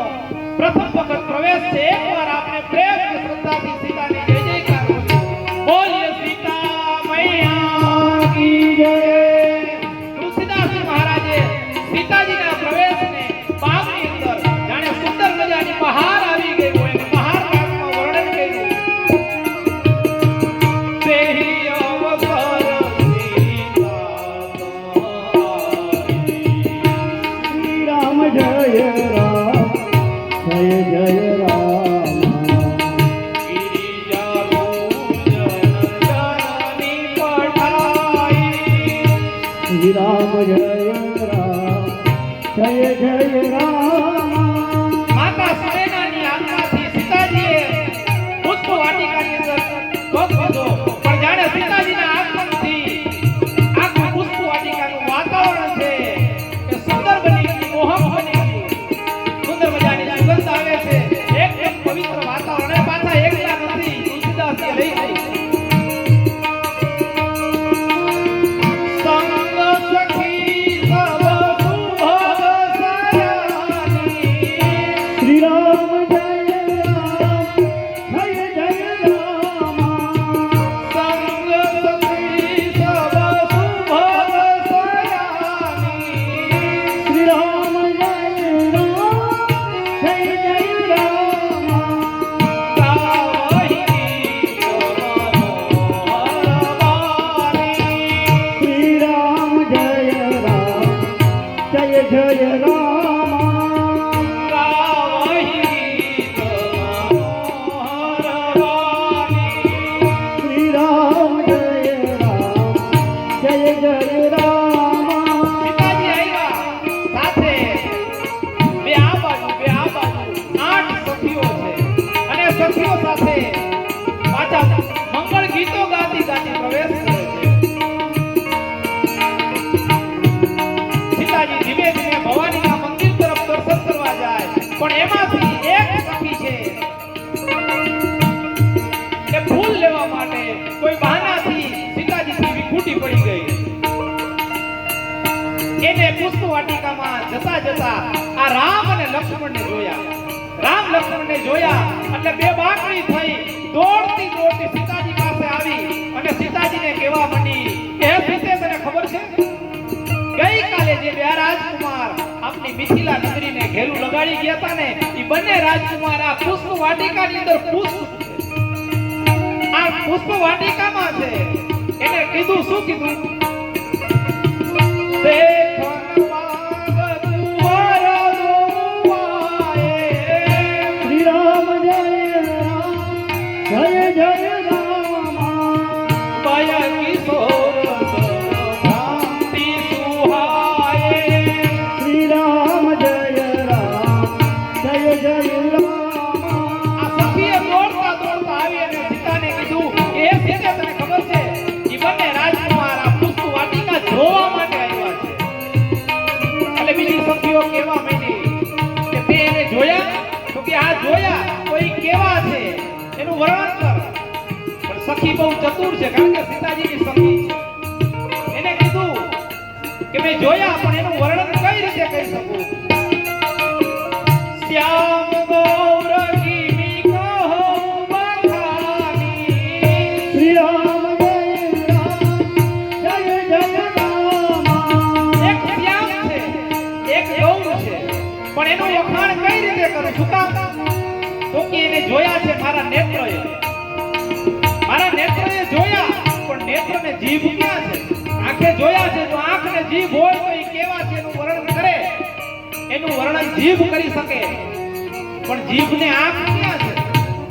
પ્રથમ વખત પ્રવેશ છે. એકવાર આપણે પ્રેમ અને શ્રદ્ધાથી સીતાની જય જયકાર કરીએ. બોલીએ સીતા મૈયા કી જય. તુલસીદાસજી મહારાજે સીતાજીના પ્રવેશને બાગની અંદર જાણે સુંદર મજાની બહાર આવી ગઈ હોય અને બહાર કાળમાં વર્ણન કર્યું. તેહી અવસર શ્રી રામ જય રામ, જય જય રામ. શ્રી રામ જય રામ, જય જય રામ. માતા સુનૈનાની આજ્ઞાથી સીતાજીએ પુષ્પ વાટિકાની અંદર પગ મૂક્યો, પણ જાણે સીતાજીના આગમનથી આખું પુષ્પ વાટિકાનું વાતાવરણ છે એ સુંદર બની ગયું, મોહક બની ગયું. સાથે પાછા મંગળ ગીતો ગાતી ગાતી પ્રવેશ કરે છે. સીતાજી ધીમે ધીમે ભવાનીના મંદિર તરફ દર્શન કરવા જાય, પણ એમાંથી એક સખી છે કે ફૂલ લેવા માટે કોઈ બહાનાથી સીતાજીથી વિખૂટી પડી ગઈ. એને પુષ્પ વાટિકામાં જતા જતા આ રામ અને લક્ષ્મણને જોયા. રામ લક્ષ્મણને જોયા એટલે બે બાકડી થઈ દોડતી દોડતી સીતાજી પાસે આવી અને સીતાજીને કહેવા માંડી કે હે સીતે, તને ખબર છે ગઈકાલે જે બે રાજકુમાર આપની મિથિલા નગરીને ઘેરું લગાડી ગયા હતા ને, એ બંને રાજકુમાર આ પુષ્પ વાટિકાની અંદર પુષ્પ આ પુષ્પ વાટિકામાં છે. એને કીધું, શું કીધું? શ્રી રામ જય રામ જય જય રામ શ્રી રામ જય રામ જય જય રામ. આ સખીએ દોડતા દોડતા આવી અને સીતાને કીધું કે હે સીતે, તને ખબર છે ઈ બંને રાજકુમાર આ પુષ્પ વાટિકા જોવા માટે આવ્યા છે. એટલે બીજી સખીઓ કહેવા માંડી કે તે એને જોયા? તો કે આ જોયા. તો ઈ કેવા છે એનું વર્ણન કર. પણ સખી બહુ ચતુર છે, કારણ કે સીતાજીની સખી છે. એને કીધું કે મેં જોયા, પણ એનું વર્ણન કઈ રીતે કહી શકું? શ્યામ ગૌરકી કહો બખાની. શ્રી રામ જય રામ જય જય રામ. એક શ્યામ છે, એક ગૌર છે, પણ એનું વખાણ કઈ રીતે કરું? શું કામ? તો કે એને જોયા છે મારા નેત્રએ. મારા નેત્રએ જોયા, પણ નેત્ર ને જીભ ક્યાં છે? આંખે જોયા છે. જો આંખ ને જીભ હોય તો એ કેવા છે એનું વર્ણન કરે. એનું વર્ણન જીભ કરી શકે, પણ જીભ ને આંખ ક્યાં છે?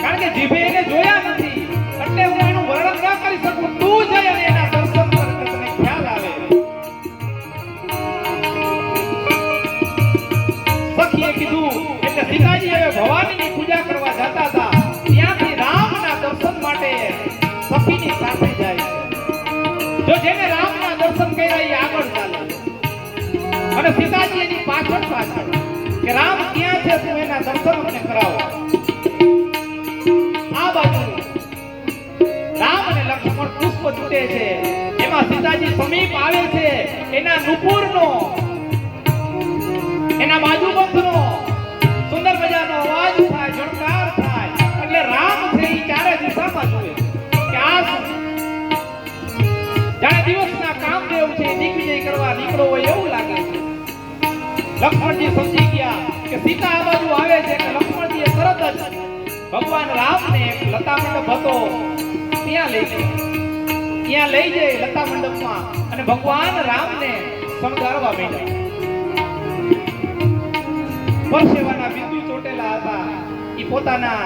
કારણ કે જીભે એને જોયા નથી, એટલે હું એનું વર્ણન ન કરી શકું. તું જઈ અને એના દર્શન કર, એટલે તને ખ્યાલ આવે. સખીએ કીધું એટલે સીતાજી હવે ભવાનીની પૂજા કરવા જતા હતા. ત્યાંથી રામના દર્શન માટે સખીની સાથે જાય છે. જો જેને રામના દર્શન કર્યા એ આગળ ચાલે અને સીતાજી એની પાછળ પાછળ કે રામ ક્યાં છે, તું એના દર્શન અમને કરાવો. આ બાજુ રામ અને લક્ષ્મણ પુષ્પ છૂટે છે. એમાં સીતાજી સમીપ આવે છે. એના નુપુરનો, એના બાજુબંધનો સુંદર મજાનો અવાજ થાય, જણકાર થાય. એટલે રામ છે એ ચારે દિશામાં જુએ કે આ શું? જાણે દિવસના કામદેવ છે દિગ્વિજય કરવા નીકળો હોય એવું લાગે છે. લક્ષ્મણજી સમજી ગયા કે સીતા આ બાજુ આવે છે. કે લક્ષ્મણજીએ તરત જ ભગવાન રામને એક લતા મંડપ હતો ત્યાં લઈ ગયા. ત્યાં લઈ જઈ લતા મંડપમાં અને ભગવાન રામને શણગારવા માંડ્યા. પરસેવાના બિંદુ ચોટેલા હતા, એ પોતાના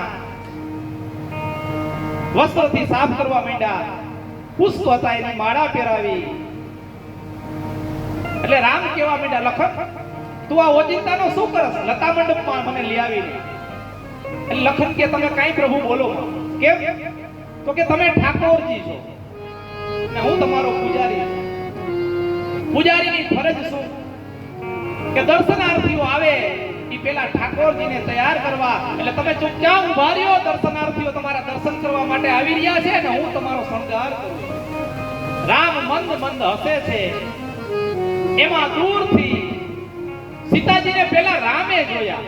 વસ્ત્રથી સાફ કરવા માંડ્યા. પુષ્પ હતા એની માળા પહેરાવી. એટલે રામ કેવા માંડ્યા, લખન તું આ ઓચિંતાનો શું કરસ લતા મંડપમાં મને લઈ આવીને? એટલે લખન કે તમે કાઈ પ્રભુ બોલો. કેમ? તો કે તમે ઠાકોરજી છો ને હું તમારો પૂજારી છું. પૂજારીની ફરજ શું? કે દર્શનાર્થીઓ આવે એ પેલા ઠાકોરજીને તૈયાર કરવા. એટલે તમે ચૂપચાપ ઉભા રહ્યો. દર્શનાર્થીઓ તમારા દર્શન કરવા માટે આવી રહ્યા છે ને હું તમારો શણગાર કરું. રામ મંદ મંદ હસે છે. એમાં દૂરથી સીતાજીને પેલા રામે જોયા.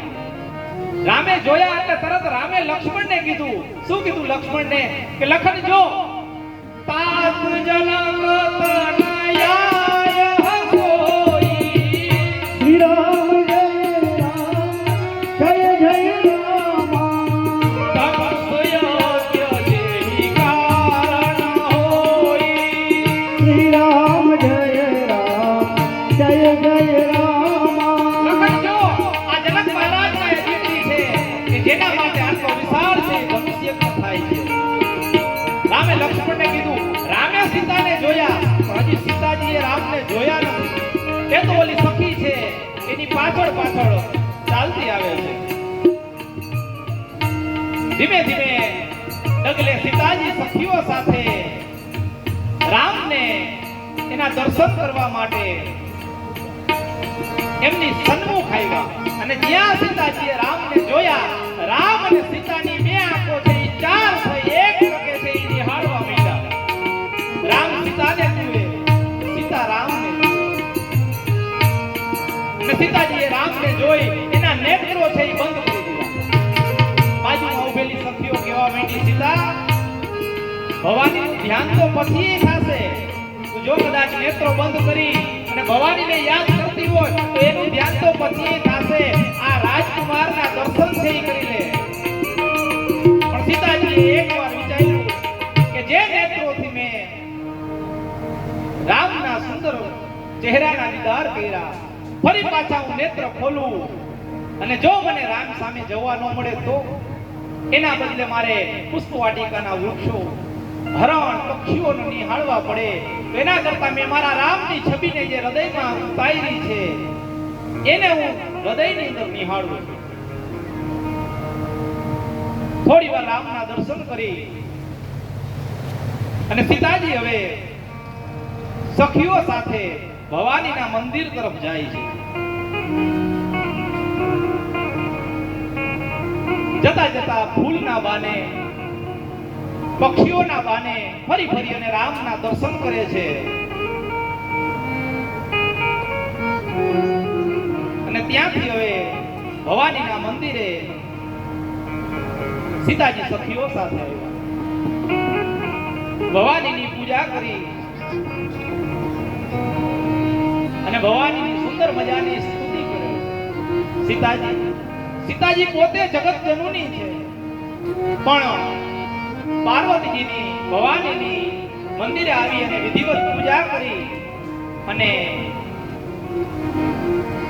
રામે જોયા એટલે તરત રામે લક્ષ્મણને કીધું. શું કીધું લક્ષ્મણને? કે લખન જો તાત જનક તનયાય હસોઈ. શ્રી રામ જય રામ જય જય રામ. તપસ્યોગ્ય જેહી કારણ હોઈ. શ્રી રામ જય રામ જય જય રામ. લખન જો આ જનક મહારાજના એ દીકરી છે કે જેના માટે આટલો વિશાળ છે ભવિષ્ય થાય છે. રામે લક્ષ્મણને કીધું. રામે સીતાને જોયા, પણ હજી સીતાજીએ રામને જોયા નથી. એ તો ઓલી સખી છે એની પાછળ પાછળ ચાલતી આવે છે. ધીમે ધીમે ડગલે સીતાજી સખીઓ સાથે રામને એના દર્શન કરવા માટે એમની સન્મુખ આવ્યા અને જ્યાં સીતાજીએ રામને જોયા રામ અને સીતાની બે આંખો છે એ ચાર થઈ એક ટકે છે એ નિહાળવા માંડ્યા. રામ સીતાને જુએ, સીતા રામને જુએ અને સીતાજીએ રામને જોઈ એના નેત્રો છે એ બંધ કરી દીધા. બાજુમાં ઉભેલી સખીઓ કહેવા માંડી, સીતા ભવાનીનું ધ્યાન તો પછી થશે, જો કદાચ નેત્રો બંધ કરી અને ભવાનીને યાદ કરતી હોય તો એનું ધ્યાન તો પછી થશે. આ રાજકુમારના દર્શન છે એ કરી લે. પણ સીતાજીએ એકવાર વિચાર્યું કે જે નેત્રોથી મેં રામના સુંદર ચહેરાના દીદાર કર્યા, ફરી પાછા હું નેત્ર ખોલું અને જો મને રામ સામે જોવા ન મળે તો એના બદલે મારે પુષ્પવાટિકાના વૃક્ષો, હરણ, પક્ષીઓને નિહાળવા પડે, તો એના કરતા મેં મારા રામની છબીને જે હૃદયમાં ઉતારી છે એને હું હૃદયની અંદર નિહાળું. થોડી વાર રામના દર્શન કરી અને સીતાજી હવે સખીઓ સાથે ભવાનીના મંદિર તરફ જાય છે. જતા જતા ફૂલના બાને, પક્ષીઓના બાને ફરી ફરી અને રામના દર્શન કરે છે. અને ત્યાંથી હવે ભવાનીના મંદિરે સીતાજી સખીઓ સાથે આવ્યા. ભવાનીની પૂજા કરી અને ભવાનીની સુંદર મજાની સ્તુતિ કરી. સીતાજી પોતે જગત જનની છે, પણ પાર્વતીજીની, ભવાનીની મંદિરે આવી અને વિધિવત પૂજા કરી અને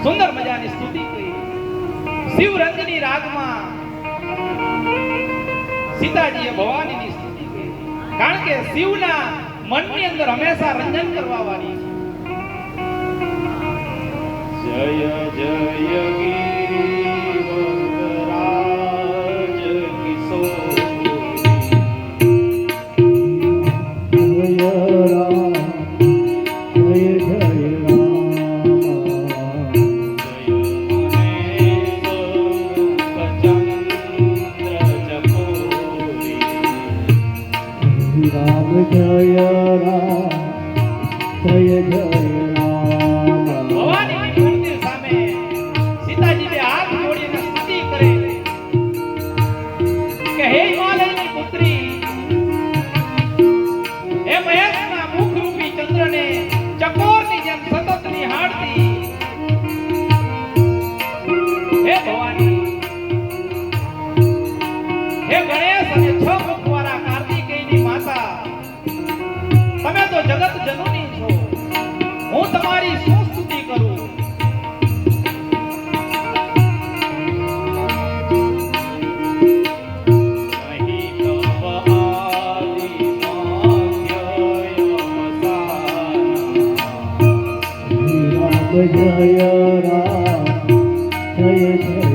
સુંદર મજાની સ્તુતિ કરી. શિવરંજની રાગમાં સીતાજીએ ભવાનીની સ્તુતિ કરી, કારણ કે શિવના મનની અંદર હંમેશા રંજન કરવા વાળી છે. જય જય ગિરિવરરાજ કિશોર, ભવાનીની મૂર્તિ સામે સીતાજી બે હાથ જોડીને સ્તુતિ કરે કે હે હિમાલયની પુત્રી, હે મહેશના મુખરૂપી ચંદ્રને ચકોરની જેમ સતત નિહાળતી હે ભવાની, હે ગણેશ અને છ મુખવાળા કાર્તિકેયની માતા, તમે તો જગત જનની છો, હું તમારી શું સ્તુતિ કરું. જય રામ, જય જય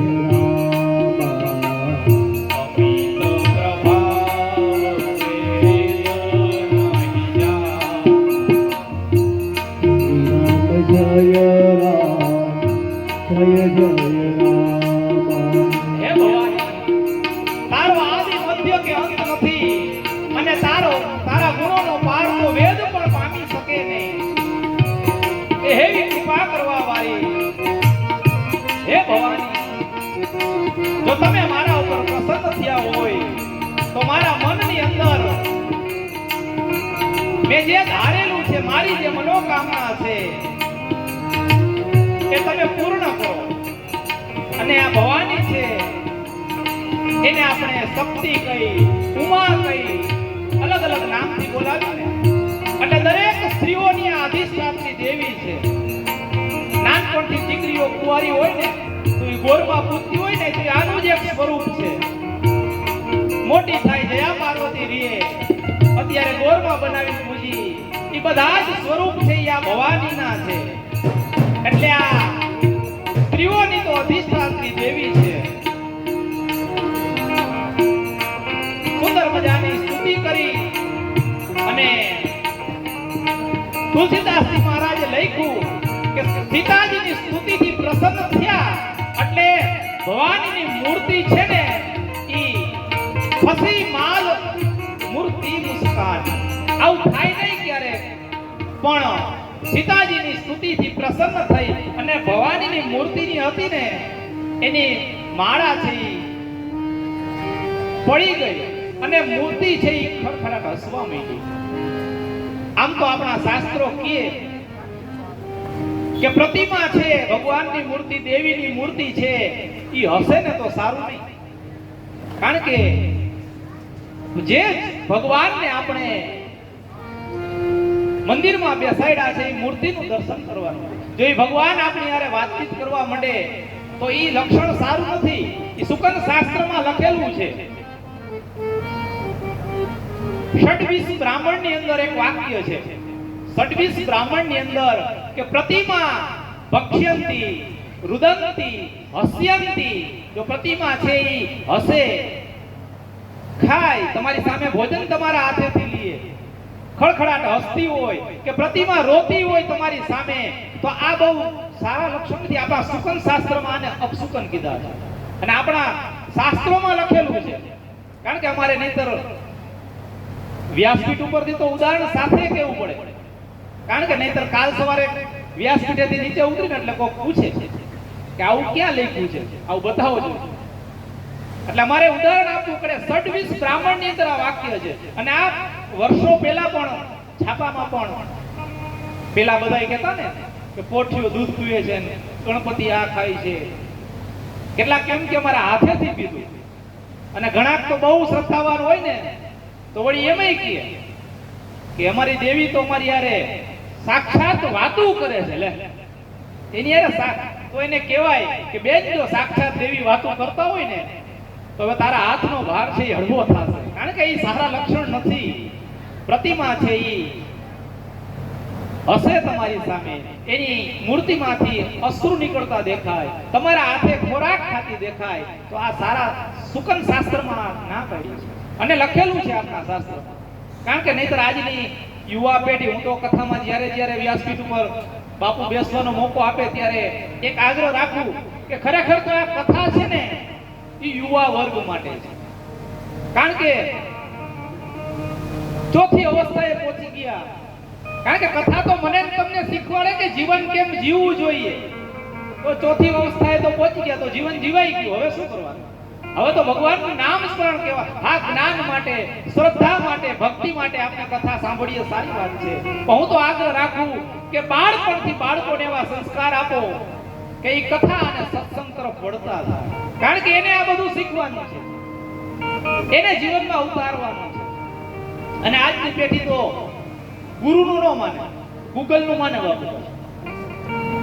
તારા ગુણોનો પાર તો વેદ પણ પામી શકે નહીં. એવી કૃપા કરવા વાળી હે ભવાની, જો તમે મારા ઉપર પ્રસન્ન થયા હોય તો મારા મનની અંદર મેં જે ધારેલું છે, મારી જે મનોકામના છે એ તમે પૂર્ણ કરો. અને આ ભવાની છે એને આપણે શક્તિ કહી, ઉમા કહી, અલગ અલગ નામથી બોલાવીને એટલે દરેક સ્ત્રીઓની આ અધિષ્ઠાત્રી દેવી છે. નાનપણથી દીકરીઓ કુંવારી હોય ને તો એ ગોરમાં પૂજતી હોય ને તો આનું જ એક સ્વરૂપ છે. મોટી થાય જયા પાર્વતી રીએ અત્યારે ગોરમાં બનાવી પૂજી, એ બધા જ સ્વરૂપ છે એ આ ભવાનીના છે. એટલે આ સ્ત્રીઓની તો અધિષ્ઠાત્રી દેવી છે. સુંદર મજાની તુલસીદાસજી મહારાજે લખ્યું કે સીતાજીની સ્તુતિથી પ્રસન્ન થયા એટલે ભવાનીની મૂર્તિ છે ને ઈ ફસી માલ મૂર્તિ મુસ્કાન આવું થાય નહીં ક્યારે પણ સીતાજીની સ્તુતિથી પ્રસન્ન થઈ અને ભવાનીની મૂર્તિની હતી ને એની માળા છે ઈ પડી ગઈ અને મૂર્તિ છે ઈ ખડખડાટ હસવા માંડી. આમ તો આપણા શાસ્ત્રો કહે કે પ્રતિમા છે ભગવાનની મૂર્તિ દેવીની મૂર્તિ છે ઈ હસે ને તો સારું નહીં, કારણ કે જે ભગવાનને આપણે મંદિરમાં બેસાડ્યા છે એ મૂર્તિનું દર્શન કરવાનું. જો એ ભગવાન આપણી હારે વાતચીત કરવા માંડે તો એ લક્ષણ સારું નથી. એ સુકન શાસ્ત્રમાં લખેલું છે. ષડવીસ બ્રાહ્મણની અંદર એક વાક્ય છે. ષડવીસ બ્રાહ્મણની અંદર કે પ્રતિમા ભક્ષ્યંતી રુદંતી હસ્યંતી, જો પ્રતિમા છે એ હસે ખાય તમારી સામે ભોજન તમારા હાથેથી લે, ખડખડાટ હસતી હોય કે પ્રતિમા રોતી હોય તમારી સામે, તો આ બહુ સારા લક્ષણ નથી. આપણા સુકન શાસ્ત્રમાં આને અપસુકન કીધા છે અને આપણા શાસ્ત્રોમાં લખેલું છે. કારણ કે અમારે નહીતર વ્યાસપીઠ ઉપરથી તો ઉદાહરણ સાથે કહેવું પડે, કારણ કે નહીતર કાલ સવારે વ્યાસપીઠેથી નીચે ઉતરીને એટલે કોઈ પૂછે કે આવું ક્યાં લખ્યું છે, આવું બતાવો છો. એટલે અમારે ઉદાહરણ આપવું પડે. ષડવીસ બ્રાહ્મણની અંદર આ વાક્ય છે અને આ વર્ષો પહેલા પણ છાપામાં પણ પેલા બધા કહેતા ને કે પોઠીઓ દૂધ પીવે છે ને ગણપતિ આ ખાય છે, કેટલાક કેમ કે અમારા હાથેથી પીધું, અને ઘણા તો બહુ શ્રદ્ધાવાન હોય ને તો વળી એમય કહે કે અમારી દેવી તો અમારી યારે સાક્ષાત વાતું કરે છે. લે એની યારે તો એને કહેવાય કે બેન જો સાક્ષાત દેવી વાતું કરતા હોય ને તો હવે તારા હાથનો ભાર છે એ હળવો થશે, કારણ કે એ સારા લક્ષણ નથી. પ્રતિમા છે એ હશે તમારી સામે, એની મૂર્તિમાંથી અશ્રુ નીકળતા દેખાય, તમારા હાથે ખોરાક ખાતી દેખાય, તો આ સારા સુકન શાસ્ત્રમાં ના પાડી છે અને લખેલું છે આપણા શાસ્ત્રમાં. કારણ કે નહીતર આજની યુવા પેઢી, હું તો કથામાં જ્યારે વ્યાસપીઠ ઉપર બાપુ બેસવાનો મોકો આપે ત્યારે એક આગ્રહ રાખું કે ખરેખર તો આ કથા છે ને એ યુવા વર્ગ માટે છે. કારણ કે ચોથી અવસ્થાએ પહોંચી ગયા, કારણ કે કથા તો મને તમને શીખવાડે કે જીવન કેમ જીવવું જોઈએ. તો ચોથી અવસ્થાએ તો પહોંચી ગયા, તો જીવન જીવાઈ ગયું, હવે શું કરવાનું? હવે તો ભગવાનનું નામ સ્મરણ કેવા. આ જ્ઞાન માટે, શ્રદ્ધા માટે, ભક્તિ માટે આપણે કથા સાંભળીએ સારી વાત છે, પણ હું તો આગ્રહ રાખું કે બાળપણથી બાળકોને એવા સંસ્કાર આપો કે એ કથા અને સત્સંગ તરફ વળતા થાય, કારણ કે એને આ બધું શીખવાનું છે, એને જીવનમાં ઉતારવાનું છે. અને આજની પેઢી તો ગુરુનું ન માને, ગૂગલનું માને. બાપુ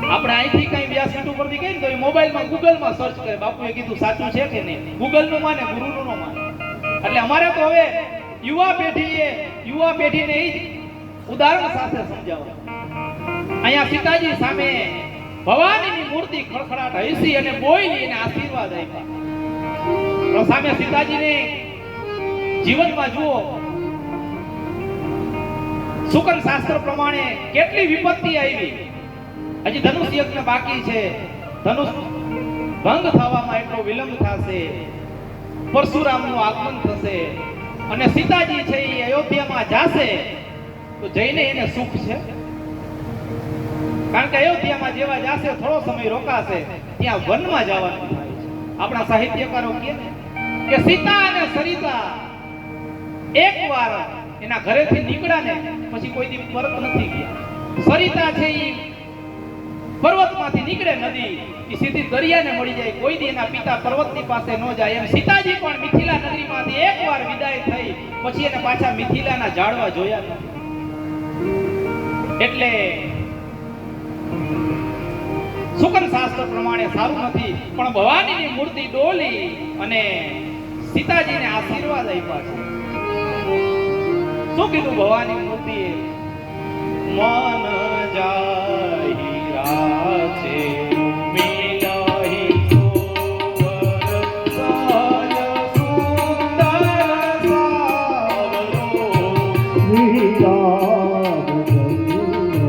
આપણે અહીંથી કઈ વ્યાસપીઠ ઉપરથી કહીએ તો એ મોબાઈલમાં ગૂગલમાં સર્ચ કરે, બાપુએ કીધું સાચું છે કે નહીં. ગૂગલનું માને, ગુરુનું ન માને. એટલે અમારે તો હવે યુવા પેઢીને એ ઉદાહરણ સાથે સમજાવવા. અહીંયા સીતાજી સામે ભવાનીની મૂર્તિ ખડખડાટ હસી અને બોલી એને આશીર્વાદ આપ્યા. સામે સીતાજીને જીવનમાં જુઓ, સુકન શાસ્ત્ર પ્રમાણે કેટલી વિપત્તિ આવી. હજી ધનુષ યજ્ઞ બાકી છે, ધનુષ ભંગ થવામાં એટલો વિલંબ થશે, પરશુરામનું આગમન થશે અને સીતાજી છે એ અયોધ્યામાં જાશે તો જઈને એને સુખ છે. કારણ કે અયોધ્યામાં જેવા જાશે થોડો સમય રોકાશે, ત્યાં વનમાં જવાનું થાય છે. આપણા સાહિત્યકારો કહે કે સીતા અને સરિતા એકવાર એના ઘરેથી નીકળ્યા ને પછી કોઈ દી પરત નથી ગયા. સરિતા છે એ પર્વતમાંથી નીકળે નદી, એ સીધી દરિયાને મળી જાય, કોઈ દી એના પિતા પર્વતની પાસે ન જાય. એમ સીતાજી પણ મિથિલા નગરીમાંથી એકવાર વિદાય થઈ પછી એને પાછા મિથિલાના ઝાડવા જોયા નથી. એટલે સુકન શાસ્ત્ર પ્રમાણે સારું નથી, પણ ભવાનીની મૂર્તિ ડોલી અને સીતાજીને આશીર્વાદ આપ્યા છે. શું કીધું ભવાની મૂર્તિએ? મન જાહિરા છે મિલાહી સોવર સાજ સુંદર સાવરો શ્રી રામ ચંદ્ર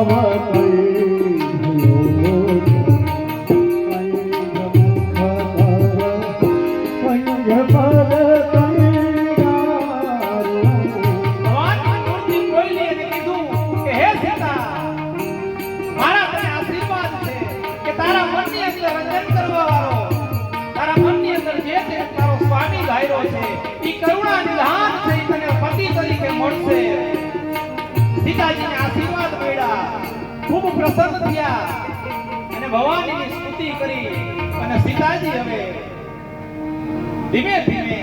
ભગવાનની મૂર્તિ બોલી અને કીધું કે હે સીતા, મારા તને આશીર્વાદ છે કે તારા મનની અંદર રંજન કરવા વાળો, તારા મનની અંદર જે તે તારો સ્વામી ધાર્યો છે એ કરુણા નિધાન છે, એ તને પતિ તરીકે મળશે. સીતાજીને આશીર્વાદ મળ્યા, ખૂબ પ્રસન્ન થયા અને ભવાનીની સ્તુતિ કરી અને સીતાજી હવે ધીમે ધીમે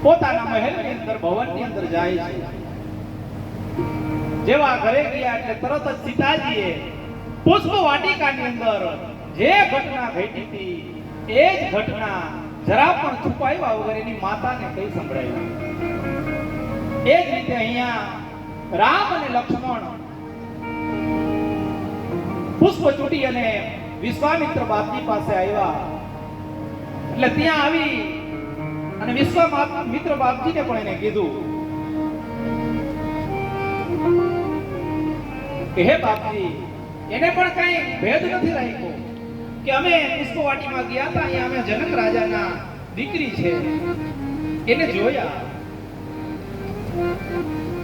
પોતાના મહેલની અંદર ભવનની અંદર જાય છે. જેવા ઘરે ગયા એટલે તરત જ સીતાજીએ પુષ્પ વાટિકાની અંદર જે ઘટના ઘટી હતી એ જ ઘટના જરા પણ છુપાવ્યા વગર એની માતાને કઈ સંભળાવી. એ જ રીતે અહીંયા રામ અને લક્ષ્મણ પુષ્પ ચૂંટી અને વિશ્વામિત્ર બાપજી પાસે આવ્યા. એટલે ત્યાં આવી અને વિશ્વામિત્ર બાપજીને પણ એને કીધું કે હે બાપજી, એને પણ કઈ ભેદ નથી રાખ્યો કે અમે પુષ્પવાટીમાં ગયા હતા, અહીંયા અમે જનક રાજાના દીકરી છે એને જોયા.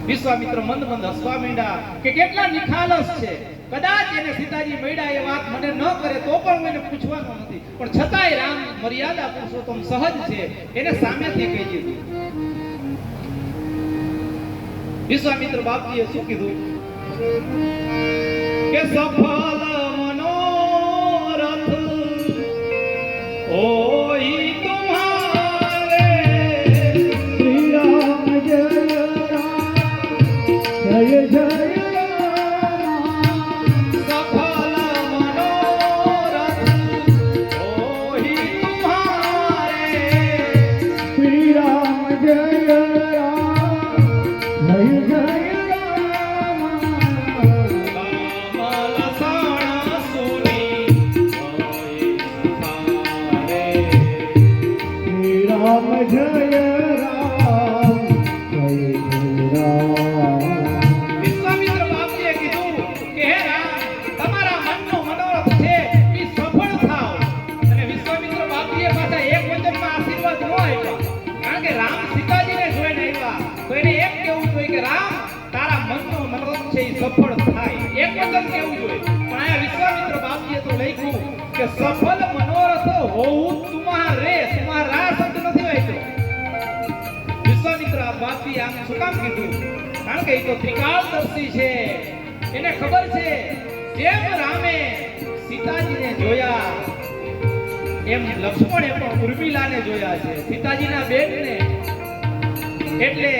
વિશ્વામિત્ર મંદ મંદ હસવા માંડ્યા કે કેટલા નિખાલસ છે, કદાચ એને સીતાજી મળ્યા એ વાત મને ન કરે તો પણ હું એને પૂછવાનો નથી, પણ છતાંય રામ મર્યાદા પુરુષોત્તમ સહજ છે એને સામેથી કહી દીધું. વિશ્વામિત્ર બાપજીએ શું કીધું કે સફળ મનોરથ ઓઈ તુમ્હારે શ્રી રામ જય રામ જય જય વિશ્વામિત્ર બાપજીએ કીધું કે હે રામ, તમારા મનનો મનોરથ છે એ સફળ થાવ. અને વિશ્વામિત્ર બાપજીએ પાછા એક વચનમાં આશીર્વાદ ન આપ્યા, કારણ કે રામ સીતાજીને જોઈને આવ્યા તો એને એમ કહેવું જોઈએ કે રામ, તારા મનનો મનોરથ છે એ સફળ થાય, એક વચન કહેવું જોઈએ. પણ આયા વિશ્વામિત્ર બાપજીએ તો લખ્યું કે સફળ મનોરથ હોવું તુમ્હારે, તુમ્હારા શબ્દ નથી વાંચ્યો. વિશ્વામિત્ર બાપજી આમ શું કામ કીધું? કારણ કે એ તો ત્રિકાળદર્શી છે, એને ખબર છે જેમ રામે સીતાજીને જોયા એમ લક્ષ્મણે પણ ઉર્મિલાને જોયા છે, સીતાજીના બેનને. એટલે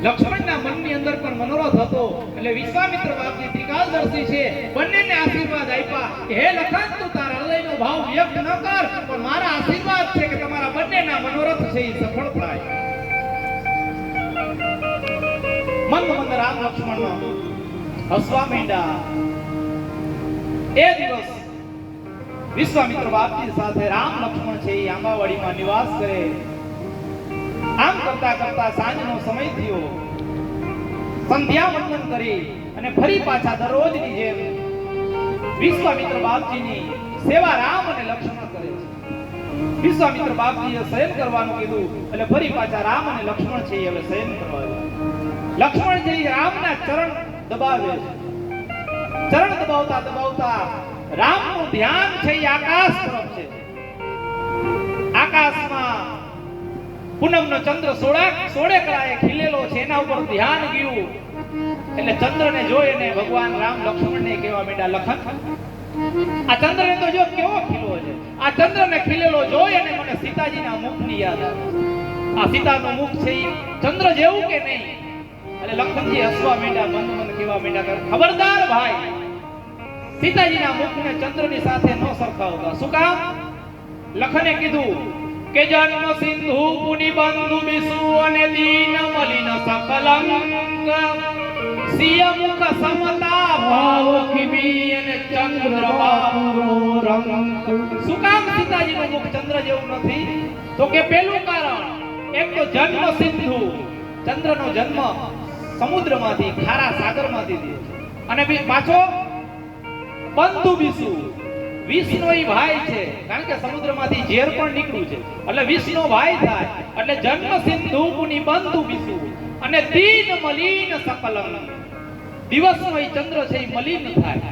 લક્ષ્મણના મનની અંદર પણ મનોરથ હતો. એટલે વિશ્વામિત્ર બાપજી ત્રિકાળદર્શી છે, બંનેને આશીર્વાદ આપ્યા કે હે લખન, તું તારા હૃદયનો ભાવ વ્યક્ત ન કર, પણ મારા આશીર્વાદ છે કે તમારા બંનેના મનોરથ છે એ સફળ થાય. મંદ મંદ રામ લક્ષ્મણ હસવા માંડ્યા. એ દિવસ વિશ્વામિત્ર બાપજી સાથે રામ લક્ષ્મણ છે એ આંબાવાડીમાં નિવાસ કરે. આમ કરતા કરતા સાંજનો સમય થયો. સંધ્યા વંદન કરી અને ફરી પાછા દરરોજની જેમ વિશ્વામિત્ર બાપજીની સેવા રામ અને લક્ષ્મણ કરે છે. વિશ્વામિત્ર બાપજીએ શયન કરવાનું કીધું એટલે ફરી પાછા રામ અને લક્ષ્મણ છે એ હવે શયન કરવા આવ્યા. લક્ષ્મણ છે રામના ચરણ દબાવે છે. ચરણ દબાવતા દબાવતા રામનું ધ્યાન છે એ આકાશ તરફ છે. આકાશમાં પૂનમનો ચંદ્ર સોળે કળાએ ખીલેલો છે, એના ઉપર ધ્યાન ગયું. એટલે ચંદ્રને જોઈને ભગવાન રામ લક્ષ્મણને કહેવા માંડ્યા, લખન, આ ચંદ્રને તો જો કેવો ખીલો છે, આ ચંદ્રને ખીલેલો જોઈ અને મને સીતાજીના મુખની યાદ આવે. આ સીતાનું મુખ છે એ ચંદ્ર જેવું કે નહીં? એટલે લખનજી હસવા માંડ્યા, મન મન કહેવા માંડ્યા, ખબરદાર ભાઈ, સીતાજીના મુખને ચંદ્રની સાથે ન સરખાવતા. શું કામ? લખને કીધું કે જન્મ સિંધુ પુનિ બંધુ બિસુ અને દીન મલિન સકલંક સિય મુખ સમતા ભાવ કિમી અને ચંદ્ર બાપુરો રંગ. શું કામ સીતાજીનું મુખ ચંદ્ર જેવું નથી? તો કે પેલું કારણ, એક તો જન્મ સિંધુ, ચંદ્રનો જન્મ સમુદ્રમાંથી ખારા સાગરમાંથી દે છે. અને પાછો બંધુ બીસુ, વિષનો ઈ ભાઈ છે, કારણ કે સમુદ્રમાંથી ઝેર પણ નીકળ્યું છે એટલે વિષનો ભાઈ થાય. એટલે જન્મ સિંધુ મુનિ બંધુ બીસુ અને દીન મલિન સકલમ. દિવસનો ઈ ચંદ્ર છે ઈ મલિન થાય.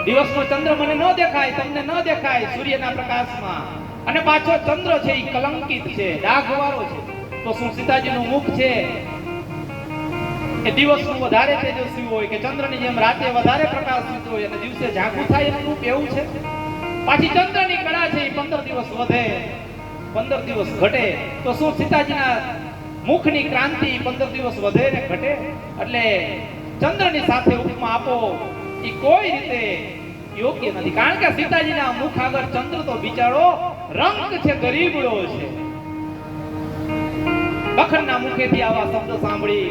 દિવસનો ચંદ્ર મને ન દેખાય, તમને ન દેખાય સૂર્યના પ્રકાશમાં. અને પાછો ચંદ્ર છે ઈ કલંકિત છે, ડાઘવાળો છે. તો શું સીતાજીનું મુખ છે એ દિવસનું વધારે તેજસ્વી હોય કે ચંદ્રની જેમ રાતે વધારે પ્રકાશિત હોય અને દિવસે ઝાંખું થાય એનું રૂપ એવું છે? પાછી ચંદ્રની કળા છે એ 15 દિવસ વધે, 15 દિવસ ઘટે. તો શું સીતાજીના મુખની ક્રાંતિ 15 દિવસ વધે ને ઘટે? એટલે ચંદ્રની સાથે ઉપમા આપો એ કોઈ રીતે યોગ્ય નથી, કારણ કે સીતાજીના મુખ આગળ ચંદ્ર તો બિચારો રંગ છે, ગરીબડો છે. બખરના મુખેથી આવા શબ્દ સાંભળી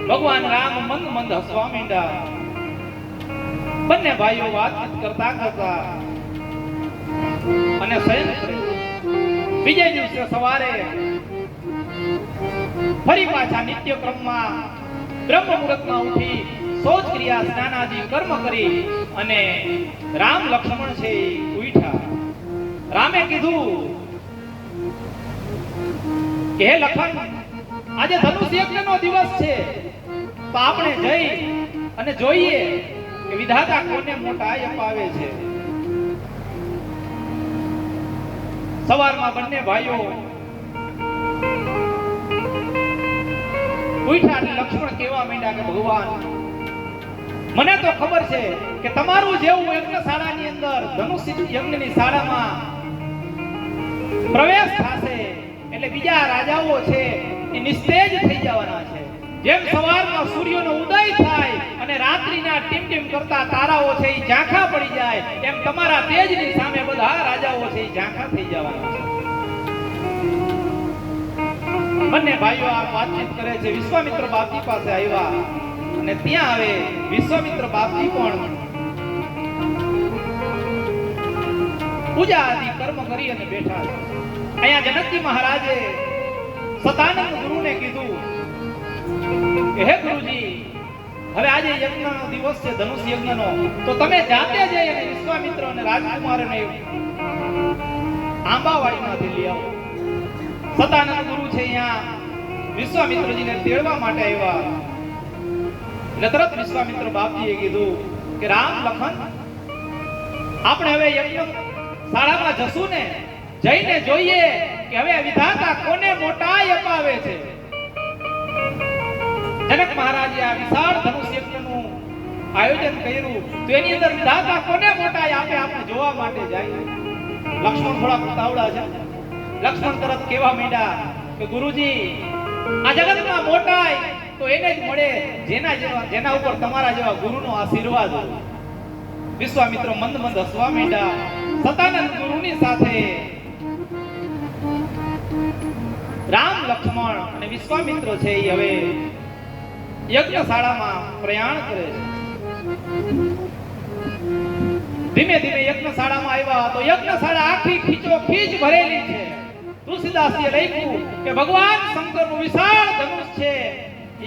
ભગવાન રામ મંદ મંદ હસવા માંડ્યા. બંને ભાઈઓ વાતચીત કરતા કરતા અને શયન કરે. બીજે દિવસે સવારે ફરી પાછા નિત્યક્રમમાં બ્રહ્મ મુહૂર્તમાં ઉઠી શૌચ ક્રિયા સ્નાનાદિ કર્મ કરી અને રામ લક્ષ્મણ છે ઉઠ્યા. રામે કીધું કે હે લખન, આજે ધનુષ યજ્ઞનો દિવસ છે, તો આપણે જઈ અને જોઈએ કે વિધાતા કોને મોટા અપાવે છે. સવારમાં બંને ભાઈઓ ઉઠ્યા અને લક્ષ્મણ કહેવા માંડ્યા કે ભગવાન, મને તો ખબર છે કે તમારું જેવું યજ્ઞશાળાની અંદર ધનુષ યજ્ઞની શાળામાં પ્રવેશ થશે એટલે બીજા રાજાઓ છે એ નિસ્તેજ થઈ જવાના છે. જેમ સવારમાં સૂર્યનો ઉદય થાય અને રાત્રિના ટીમ કરતા તારાઓ છે એ ઝાંખા પડી જાય, એમ તમારા તેજની સામે બધા રાજાઓ છે એ ઝાંખા થઈ જવાના છે. બંને ભાઈઓ આ વાતચીત કરે છે. વિશ્વામિત્ર બાપજી પાસે આવ્યા અને ત્યાં આવે વિશ્વામિત્ર બાપજી પણ પૂજા આદિ કર્મ કરી અને બેઠા છે. અહીંયા જનકજી મહારાજે સતાનંદ ગુરુને કીધું કે હે ગુરુજી, હવે આજે યજ્ઞનો દિવસ છે, ધનુષ યજ્ઞનો, તો તમે જાતે જઈ અને વિશ્વામિત્ર અને રાજકુમારને આંબાવાડીમાંથી લઈ આવો. સતાનંદ ગુરુ છે અહીંયા વિશ્વામિત્રજીને તેડવા માટે આવ્યા. એટલે તરત વિશ્વામિત્ર બાપજીએ કીધું કે રામ લખન, આપણે હવે યજ્ઞ શાળામાં જશું ને, જઈને જોઈએ કે હવે વિધાતા કોને મોટાઈ અપાવે છે. જનક મહારાજે આ વિશાળ ધનુષ યજ્ઞનું આયોજન કર્યું, તો એની અંદર વિધાતા કોને મોટાઈ આપે આપણે જોવા માટે જાય. લક્ષ્મણ થોડા ઉતાવળા છે. લક્ષ્મણ તરત કહેવા માંડ્યા કે ગુરુજી, આ જગતમાં મોટાઈ તો એને જ મળે જેના ઉપર તમારા જેવા ગુરુનો આશીર્વાદ હોય. વિશ્વામિત્ર મંદ મંદ હસવા માંડ્યા. સતાનંદ ગુરુની સાથે રામ લક્ષ્મણ અને વિશ્વામિત્ર છે એ હવે યજ્ઞશાળામાં પ્રયાણ કરે છે. ધીમે ધીમે યજ્ઞશાળામાં આવ્યા તો યજ્ઞશાળા આખી ખીચો ખીચ ભરેલી છે. તુલસીદાસજીએ લખ્યું કે ભગવાન શંકરનું વિશાળ ધનુષ છે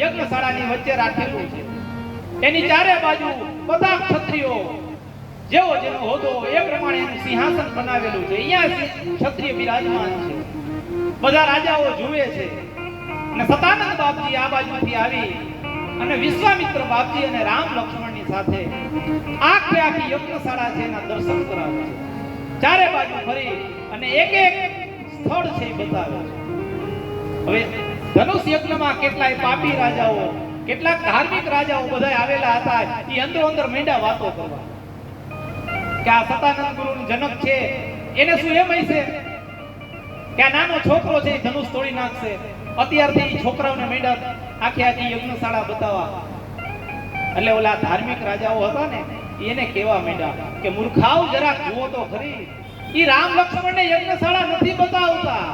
યજ્ઞશાળાની વચ્ચે રાખેલું છે. એની ચારે બાજુ બધા ક્ષત્રિયો જેવો જેનો હોદ્દો એ પ્રમાણે એનું સિંહાસન બનાવેલું છે. અહીંયા ક્ષત્રિય બિરાજમાન છે. બધા રાજાઓ જુએ છે. અને સતાનંદ બાપજી આ બાજુથી આવી અને વિશ્વામિત્ર બાપજી અને રામ લક્ષ્મણની સાથે આખી યજ્ઞશાળા છે એના દર્શન કરાવે છે. ચારે બાજુ ફરી અને એક એક સ્થળ છે એ બતાવે છે. હવે ધનુષ યજ્ઞમાં કેટલાય પાપી રાજાઓ, કેટલાક ધાર્મિક રાજાઓ બધા આવેલા હતા. એ અંદરો અંદર માંડ્યા વાતો કરવા કે આ સતાનંદ ગુરુનો જનક છે, એને શું એમ હશે કે આ નાનો છોકરો છે એ ધનુષ તોડી નાખશે. અત્યારથી છોકરાઓને માંડ્યા આખી યજ્ઞશાળા બતાવવા. એટલે ઓલા ધાર્મિક રાજાઓ હતા ને એને કહેવા માંડ્યા કે મૂર્ખાઓ જરાક જુઓ તો ખરી, ઈ રામ લક્ષ્મણને યજ્ઞશાળા નથી બતાવતા.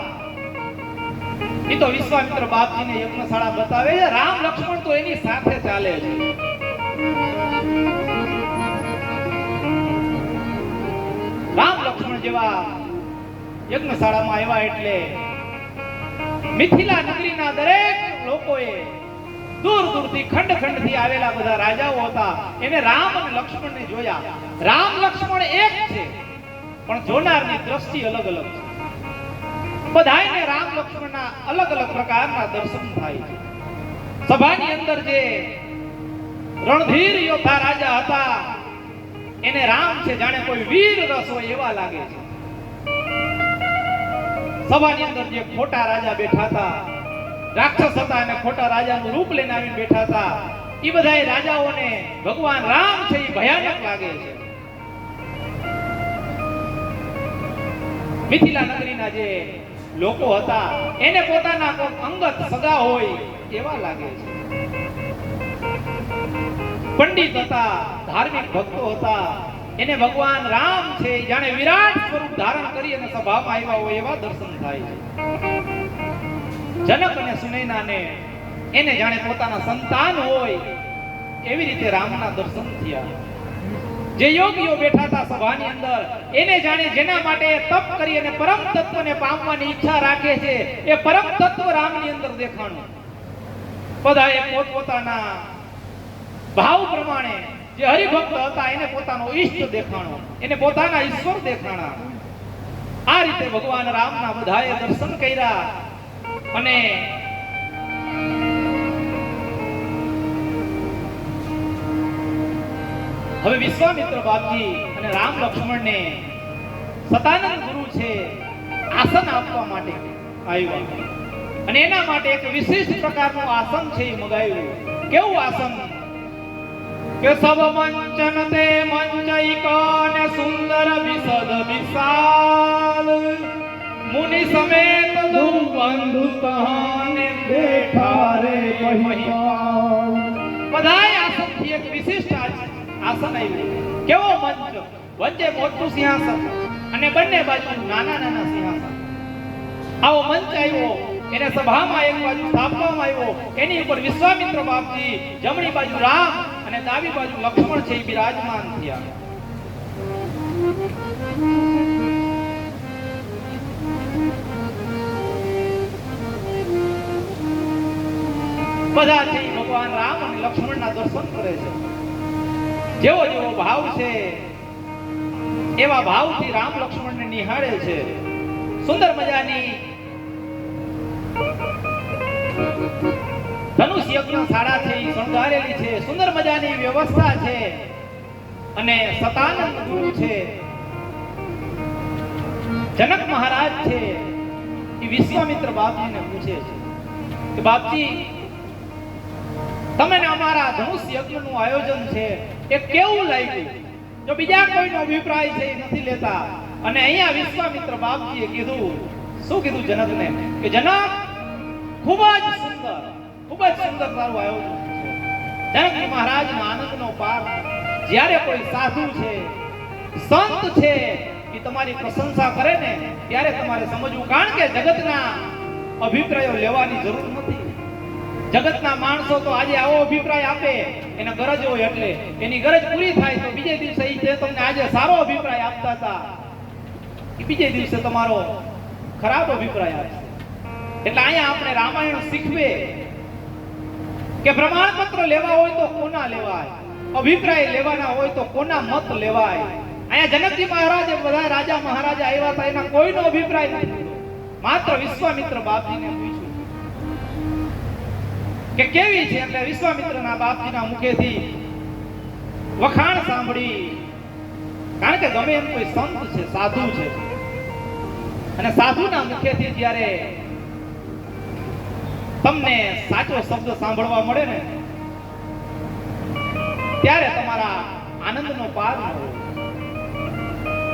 ઈ તો વિશ્વામિત્ર બાપજીને યજ્ઞશાળા બતાવે છે. રામ લક્ષ્મણ તો એની સાથે ચાલે છે. રામ લક્ષ્મણ જેવા યજ્ઞશાળામાં આવ્યા એટલે મિથિલા નગરીના દરેક લોકોએ દૂર દૂરથી ખંડ ખંડથી આવેલા બધા રાજાઓ હતા. એને રામ અને લક્ષ્મણને જોયા. રામ લક્ષ્મણ એક છે, પણ જોનારની દ્રષ્ટિ અલગ અલગ છે. બધાયને રામ લક્ષ્મણના અલગ અલગ પ્રકારના દર્શન થાય છે. સભાની અંદર જે રણધીર યોદ્ધા રાજા હતા, એને રામ છે જાણે કોઈ વીર રસ હોય એવા લાગે છે. સભાની અંદર જે ખોટા રાજા બેઠા હતા, રાક્ષસ હતા અને ખોટા રાજાનું રૂપ લઈને આવીને બેઠા હતા, એ બધાય રાજાઓને ભગવાન રામ છે એ ભયાનક લાગે છે. મિથિલા નગરીના જે લોકો હતા, એને પોતાના કોઈ અંગત સગા હોય એવા લાગે છે. પંડિત હતા, ધાર્મિક ભક્તો હતા, એને ભગવાન રામ છે જાણે વિરાટ સ્વરૂપ ધારણ કરી અને સભામાં આવ્યા હોય એવા દર્શન થાય છે. જનક અને સુનૈનાને એને જાણે પોતાના સંતાન હોય એવી રીતે રામના દર્શન થયા. જે યોગીઓ બેઠા હતા સભાની અંદર, એને જાણે જેના માટે તપ કરી અને પરમ તત્વને પામવાની ઈચ્છા રાખે છે, એ પરમ તત્વ રામની અંદર દેખાણું. બધાએ પોતપોતાના ભાવ પ્રમાણે જે હરિભક્ત હતા એને પોતાનો ઈષ્ટ દેખાણો, એને પોતાના ઈશ્વર દેખાણા. આ રીતે ભગવાન રામના બધાએ દર્શન કર્યા. અને હવે વિશ્વામિત્ર બાપજી અને રામ લક્ષ્મણને સતાનંદ ગુરુ છે આસન આપવા માટે આવ્યા. અને એના માટે એક વિશિષ્ટ પ્રકારનું આસન છે એ મગાવ્યું. કેવું આસન? કે સબ મંચન તે મંચૈકાને સુંદર વિસદ વિશાલ, મુનિ સમેત દો બંધુ તહાને બેઠા રે મહિપાલ. બધાય આસનથી એક વિશિષ્ટ આસન આવ્યું. કેવો મંચ? વચ્ચે મોટું સિંહાસન અને બંને બાજુ નાના નાના સિંહાસન. આવો મંચ આવ્યો. એને સભામાં એક બાજુ સ્થાપવામાં આવ્યો. એની ઉપર વિશ્વામિત્ર બાપજી, જમણી બાજુ રામ અને ડાબી બાજુ લક્ષ્મણ છે એ બિરાજમાન થયા. બધા છે ભગવાન રામ અને લક્ષ્મણના દર્શન કરે છે. જેવો જેવો ભાવ છે એવા ભાવથી રામ લક્ષ્મણને નિહાળે છે. સુંદર મજાની ધનુષ યજ્ઞ શાળા છે એ શણગારેલી છે. સુંદર મજાની વ્યવસ્થા છે. અને સતાનંદ ગુરુ છે, જનક મહારાજ છે, એ વિશ્વામિત્ર બાપજીને પૂછે છે કે બાપજી, તમે અમારા ધનુષ યજ્ઞનું આયોજન છે એ કેવું લાગ્યું? જો બીજા કોઈનો અભિપ્રાય છે એ નથી લેતા. અને અહીંયા વિશ્વામિત્ર બાપજીએ કીધું, શું કીધું જનકને? કે જનક, ખૂબ જ સુંદર તારું આયોજન છે. જનક મહારાજના આનંદનો પાર. જ્યારે કોઈ સાધુ છે, સંત છે, એ તમારી પ્રશંસા કરે ને ત્યારે તમારે સમજવું. કારણ કે જગતના અભિપ્રાયો લેવાની જરૂર નથી. જગતના માણસો તો આજે આવો અભિપ્રાય આપે, એના ગરજ હોય એટલે એની ગરજ પૂરી થાય તો બીજે દિવસે એ જે તમને આજે સારો અભિપ્રાય આપતા હતા એ બીજે દિવસે તમારો ખરાબ અભિપ્રાય આપશે. એટલે અહીંયા આપણે રામાયણ શીખવે કે પ્રમાણપત્ર લેવા હોય તો કોના લેવાય, અભિપ્રાય લેવાના હોય તો કોના મત લેવાય. અહીંયા જનકજી મહારાજે બધા રાજા મહારાજા આવ્યા હતા, એના કોઈનો અભિપ્રાય નથી લીધો. માત્ર વિશ્વામિત્ર બાપજીને પૂછ્યું કે કેવી છે. એટલે વિશ્વામિત્રના બાપજીના મુખેથી વખાણ સાંભળી. કારણ કે ગમે એમ કોઈ સંત છે, સાધુ છે, અને સાધુના મુખેથી જ્યારે તમને સાચો શબ્દ સાંભળવા મળે ને ત્યારે તમારા આનંદનો પાર ન હોય.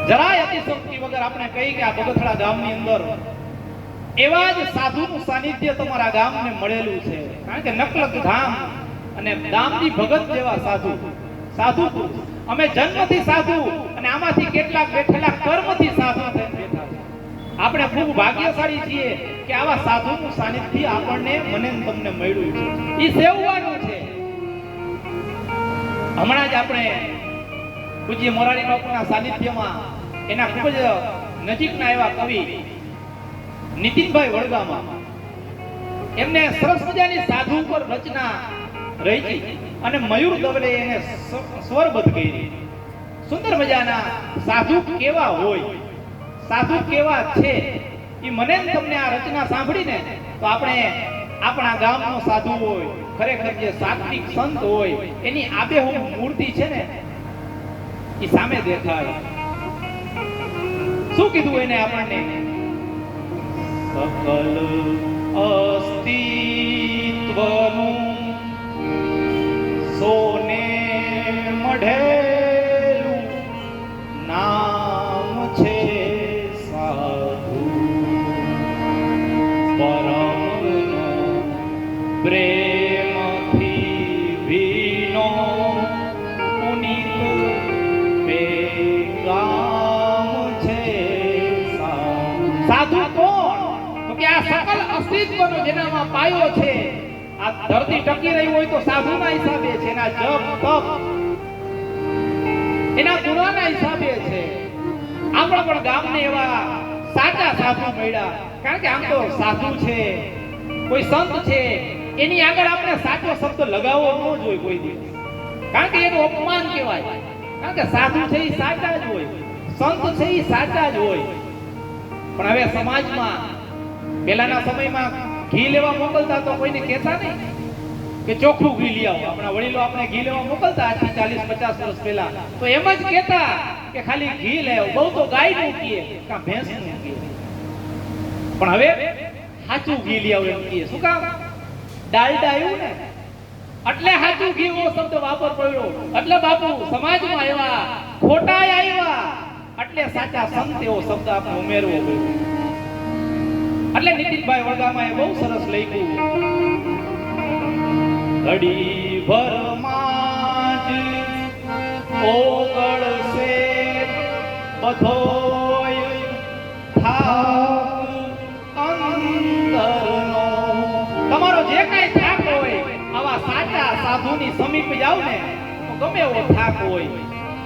જરાય અતિશયોક્તિ વગર આપણે કહી કે આ બગથડા ગામની અંદર એવા જ સાધુનું સાનિધ્ય તમારા ગામને મળેલું છે. કારણ કે નકલક ધામ અને દામજી ભગત જેવા સાધુ પુરુષ. અમે જન્મથી સાધુ અને આમાંથી કેટલાક બેઠેલા કર્મથી સાધુ થઈને બેઠા છે. આપણે ખૂબ ભાગ્યશાળી છીએ કે આવા સાધુનું સાનિધ્ય આપણને મને તમને મળ્યું છે. એ સેવવાનું છે. હમણાં જ આપણે પૂજ્ય મોરારી બાપુના સાનિધ્યમાં એના ખૂબ જ નજીકના એવા કવિ નીતિનભાઈ વડગામા એમને સરસ મજાની સાધુ ઉપર રચના રહી અને મયુર દવલે એને સ્વરબદ્ધ કરી. સુંદર મજાના સાધુ કેવા હોય, સાધુ કેવા છે એ મને ને તમને આ રચના સાંભળીને તો આપણે આપણા ગામનો સાધુ હોય, ખરેખર જે સાત્વિક સંત હોય એની આબેહૂબ મૂર્તિ છે ને એ સામે દેખાય. શું કીધું એને આપણને? સકલ અસ્તિત્વનું સોને મઢેલું નામ છે સાધુ. પરમનો પ્રેમથી ભીનો પુનિત પેગામ છે સાધુ. સાધુ કોણ? તો કે આ સકલ અસ્તિત્વનો જેનામાં પાયો છે, આ ધરતી ટકી રહી હોય તો સાધુના હિસાબે છે, એના જપ તપ એના ગુણોના હિસાબે છે. આપણા પણ ગામને એવા સાચા સાધુ મળ્યા. કારણ કે આમ તો સાધુ છે, કોઈ સંત છે, એની આગળ આપણે સાચો શબ્દ લગાવવો ન જોઈએ કોઈ દિવસ, કારણ કે એનું અપમાન કહેવાય. કારણ કે સાધુ છે એ સાચા જ હોય, સંત છે એ સાચા જ હોય. પણ હવે સમાજમાં પહેલાના સમયમાં ઘી લેવા મોકલતા તો કોઈને કહેતા નહીં કે ચોખ્ખું ઘી લઈ આવો. આપણા વડીલો આપણે ઘી લેવા મોકલતા આજથી 40-50 વર્ષ પહેલા તો એમ જ કહેતા કે ખાલી ઘી લે આવો. બહુ તો ગાયનું કીએ કાં ભેંસનું કીએ, પણ હવે સાચું ઘી લઈ આવો એમ કીએ. શું કામ? ડાલડા આવ્યું ને એટલે સાચું ઘી એવો શબ્દ વાપર પડ્યો. એટલે બાપુ સમાજમાં આવ્યા, ખોટા આવ્યા એટલે સાચા સંત એવો શબ્દ આપણે ઉમેરવો પડ્યો. એટલે નીતિનભાઈ વડગામાએ બહુ સરસ લખ્યું, ઘડી ભરમાં જ ઓગળશે બધોય થાક અંદરનો. તમારો જે કાંઈ થાક હોય આવા સાચા સાધુની સમીપ જાવ ને તો ગમે એવો થાક હોય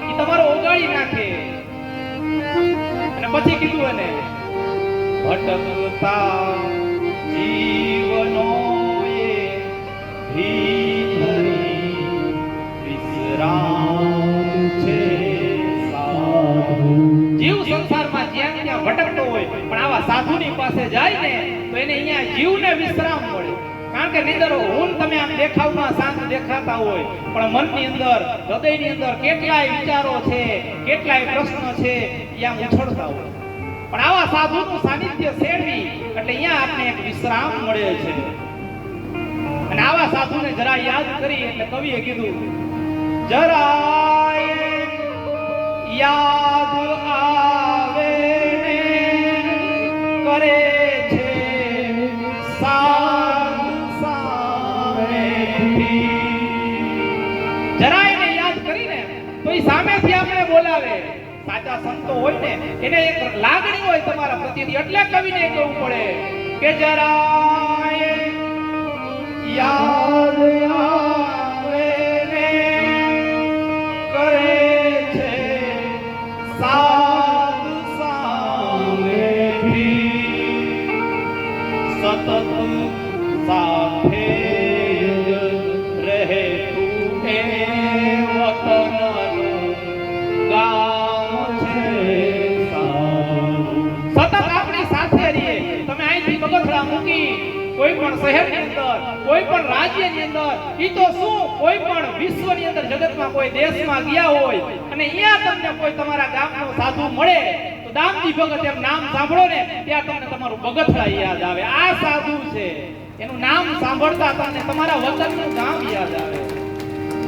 એ તમારો ઓગાળી નાખે. અને પછી કીધું એને ભટકતા જીવનો એ ભીતરી વિશ્રામ છે સાધુ. જીવ સંસારમાં જ્યાં ત્યાં ભટકતો હોય પણ આવા સાધુની પાસે જાય ને તો એને અહીંયા જીવને વિશ્રામ મળે. કારણ કે નીંદર હું તમે આમ દેખાવમાં શાંત દેખાતા હોય પણ મનની અંદર, હૃદયની અંદર કેટલાય વિચારો છે, કેટલાય પ્રશ્ન છે એ આમ ઉછળતા હોય. પણ આવા સાધુનું સાનિધ્ય સેડવી એટલે અહીંયા આપણે એક વિશ્રામ મળે છે. અને આવા સાધુને જરા યાદ કરી એટલે કવિએ કીધું, જરા યાદ આવે ને કરે છે સાધુ સામેથી. જરા એને યાદ કરીને તો એ સામેથી આપણે બોલાવે. સાચા સંતો હોય ને એને એક લાગણી હોય તમારા પ્રત્યેની, એટલે કવિને કહેવું પડે કે જરા યાદ આવે ને કરે છે સાધુ સામેથી. સતત સાથે જ રહે તું એ વતનનું ગામ છે સાધુ. સતત આપણી સાથે રહીએ. તમે અહીંથી બગસરા મૂકી કોઈ પણ શહેરની અંદર, કોઈ પણ રાજ્યની અંદર, ઈ તો શું કોઈ પણ વિશ્વની અંદર, જગતમાં કોઈ દેશમાં ગયા હોય અને અહીંયા તમને કોઈ તમારા ગામનો સાધુ મળે તો દામજી ભગત એમ નામ સાંભળો ને ત્યાં તમને તમારું બગસરા યાદ આવે. આ સાધુ છે, એનું નામ સાંભળતા તમને તમારા વતનનું ગામ યાદ આવે.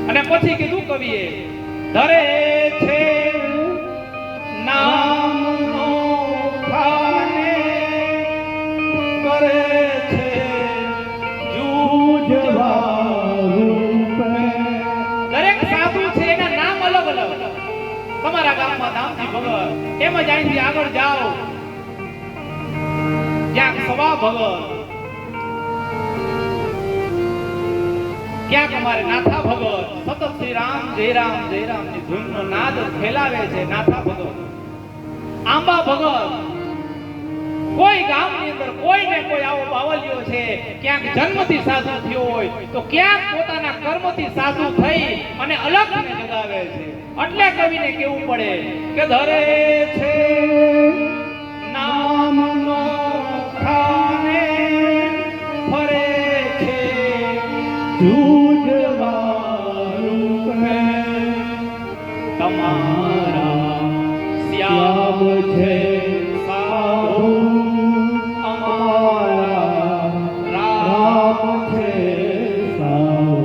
અને પછી કીધું કવિએ, ધરે છે નામનો ખાને કરે છે દરેક સાધુ છે એના નામ અલગ અલગ. તમારા ગામમાં દામજી ભગત, એમ જ અહીંથી આગળ જાઓ ક્યાંક સવા ભગત, ક્યાંક અમારે નાથા ભગત સતત શ્રી રામ જય રામ જય રામ ની ધૂનનો નાદ ફેલાવે છે. નાથા ભગત, આંબા ભગત, કોઈ ગામની અંદર કોઈને કોઈ આવો બાવલિયો છે, ક્યાંક જન્મથી સાધુ થયો હોય તો ક્યાંક પોતાના કર્મથી સાધુ થઈ અને અલગને જગાવે છે. એટલે કવિને કેવું પડે કે ધરે છે નામનો ખાને, ફરે છે જૂજવારું કહે, તમારા શ્યામ છે સાધુ, અમારા રામ છે સાધુ.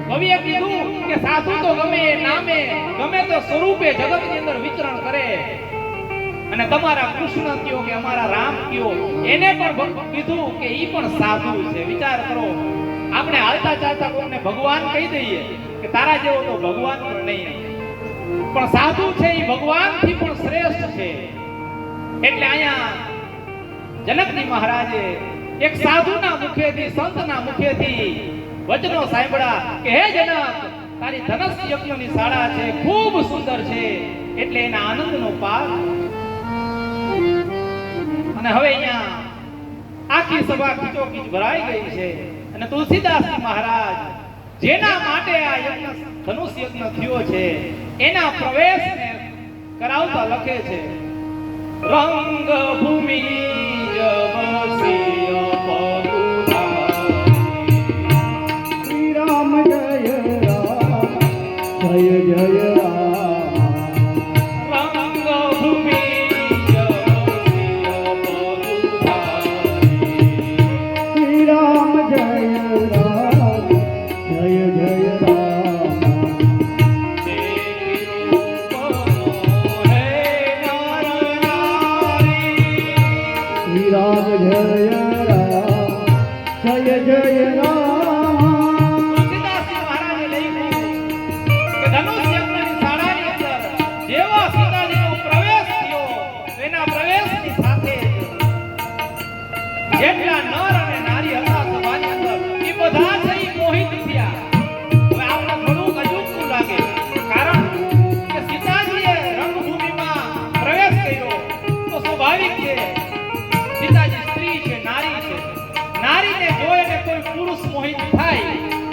કવિએ કીધું કે સાધુ તો ગમે એ નામે ગમે તે સ્વરૂપે જગતની અંદર વિચરણ કરે, અને તમારા કૃષ્ણ કયો કે અમારા રામ કયો એને પણ કીધું કે ઈ પણ સાધુ છે. વિચાર કરો, આપણે હાલતા ચાલતા કોઈને ભગવાન કહી દઈએ કે તારા જેવો તો ભગવાન પણ નહીં, પણ સાધુ છે ઈ ભગવાનથી પણ શ્રેષ્ઠ છે. એટલે અહીંયા જનકજી મહારાજે એક સાધુના મુખેથી, સંતના મુખેથી વચનો સાંભળ્યા કે હે જનક, તારી ધનસ યજ્ઞની શાળા છે, ખૂબ સુંદર છે. એટલે એના આનંદનો પાર. અને હવે અહીંયા આખી સભા ખીચોખીચ ભરાઈ ગઈ છે, અને તુલસીદાસજી મહારાજ જેના માટે આ યજ્ઞ ધનુષ યજ્ઞ થયો છે એના પ્રવેશને કરાવતા લખે છે, રંગ ભૂમિ જવસિય પગુધારી. શ્રી રામ જય રામ, જય જય રામ. રંગ ભૂમિ જવસિય પગુધારી. શ્રી રામ જય રામ, જય જય રામ. દેખી રૂપનો હે નર નારી. શ્રી રામ જય રામ, જય જય રામ. તુલસીદાસજી મહારાજે લખ્યું કે ધનુષ યજ્ઞની શાળાની અંદર જેવો સીતાજીનો પ્રવેશ થયો, એના પ્રવેશની સાથે જેટલા નર અને નારી હતા સભાની અંદર, એ બધા છે ઈ મોહિત થયા. હવે આપણે થોડુંક અજુગતું લાગે, કારણ કે સીતાજીએ રંગભૂમિમાં પ્રવેશ કર્યો તો સ્વાભાવિક છે, સીતાજી સ્ત્રી છે, નારી છે, નારીને જોઈને કોઈ પુરુષ મોહિત થાય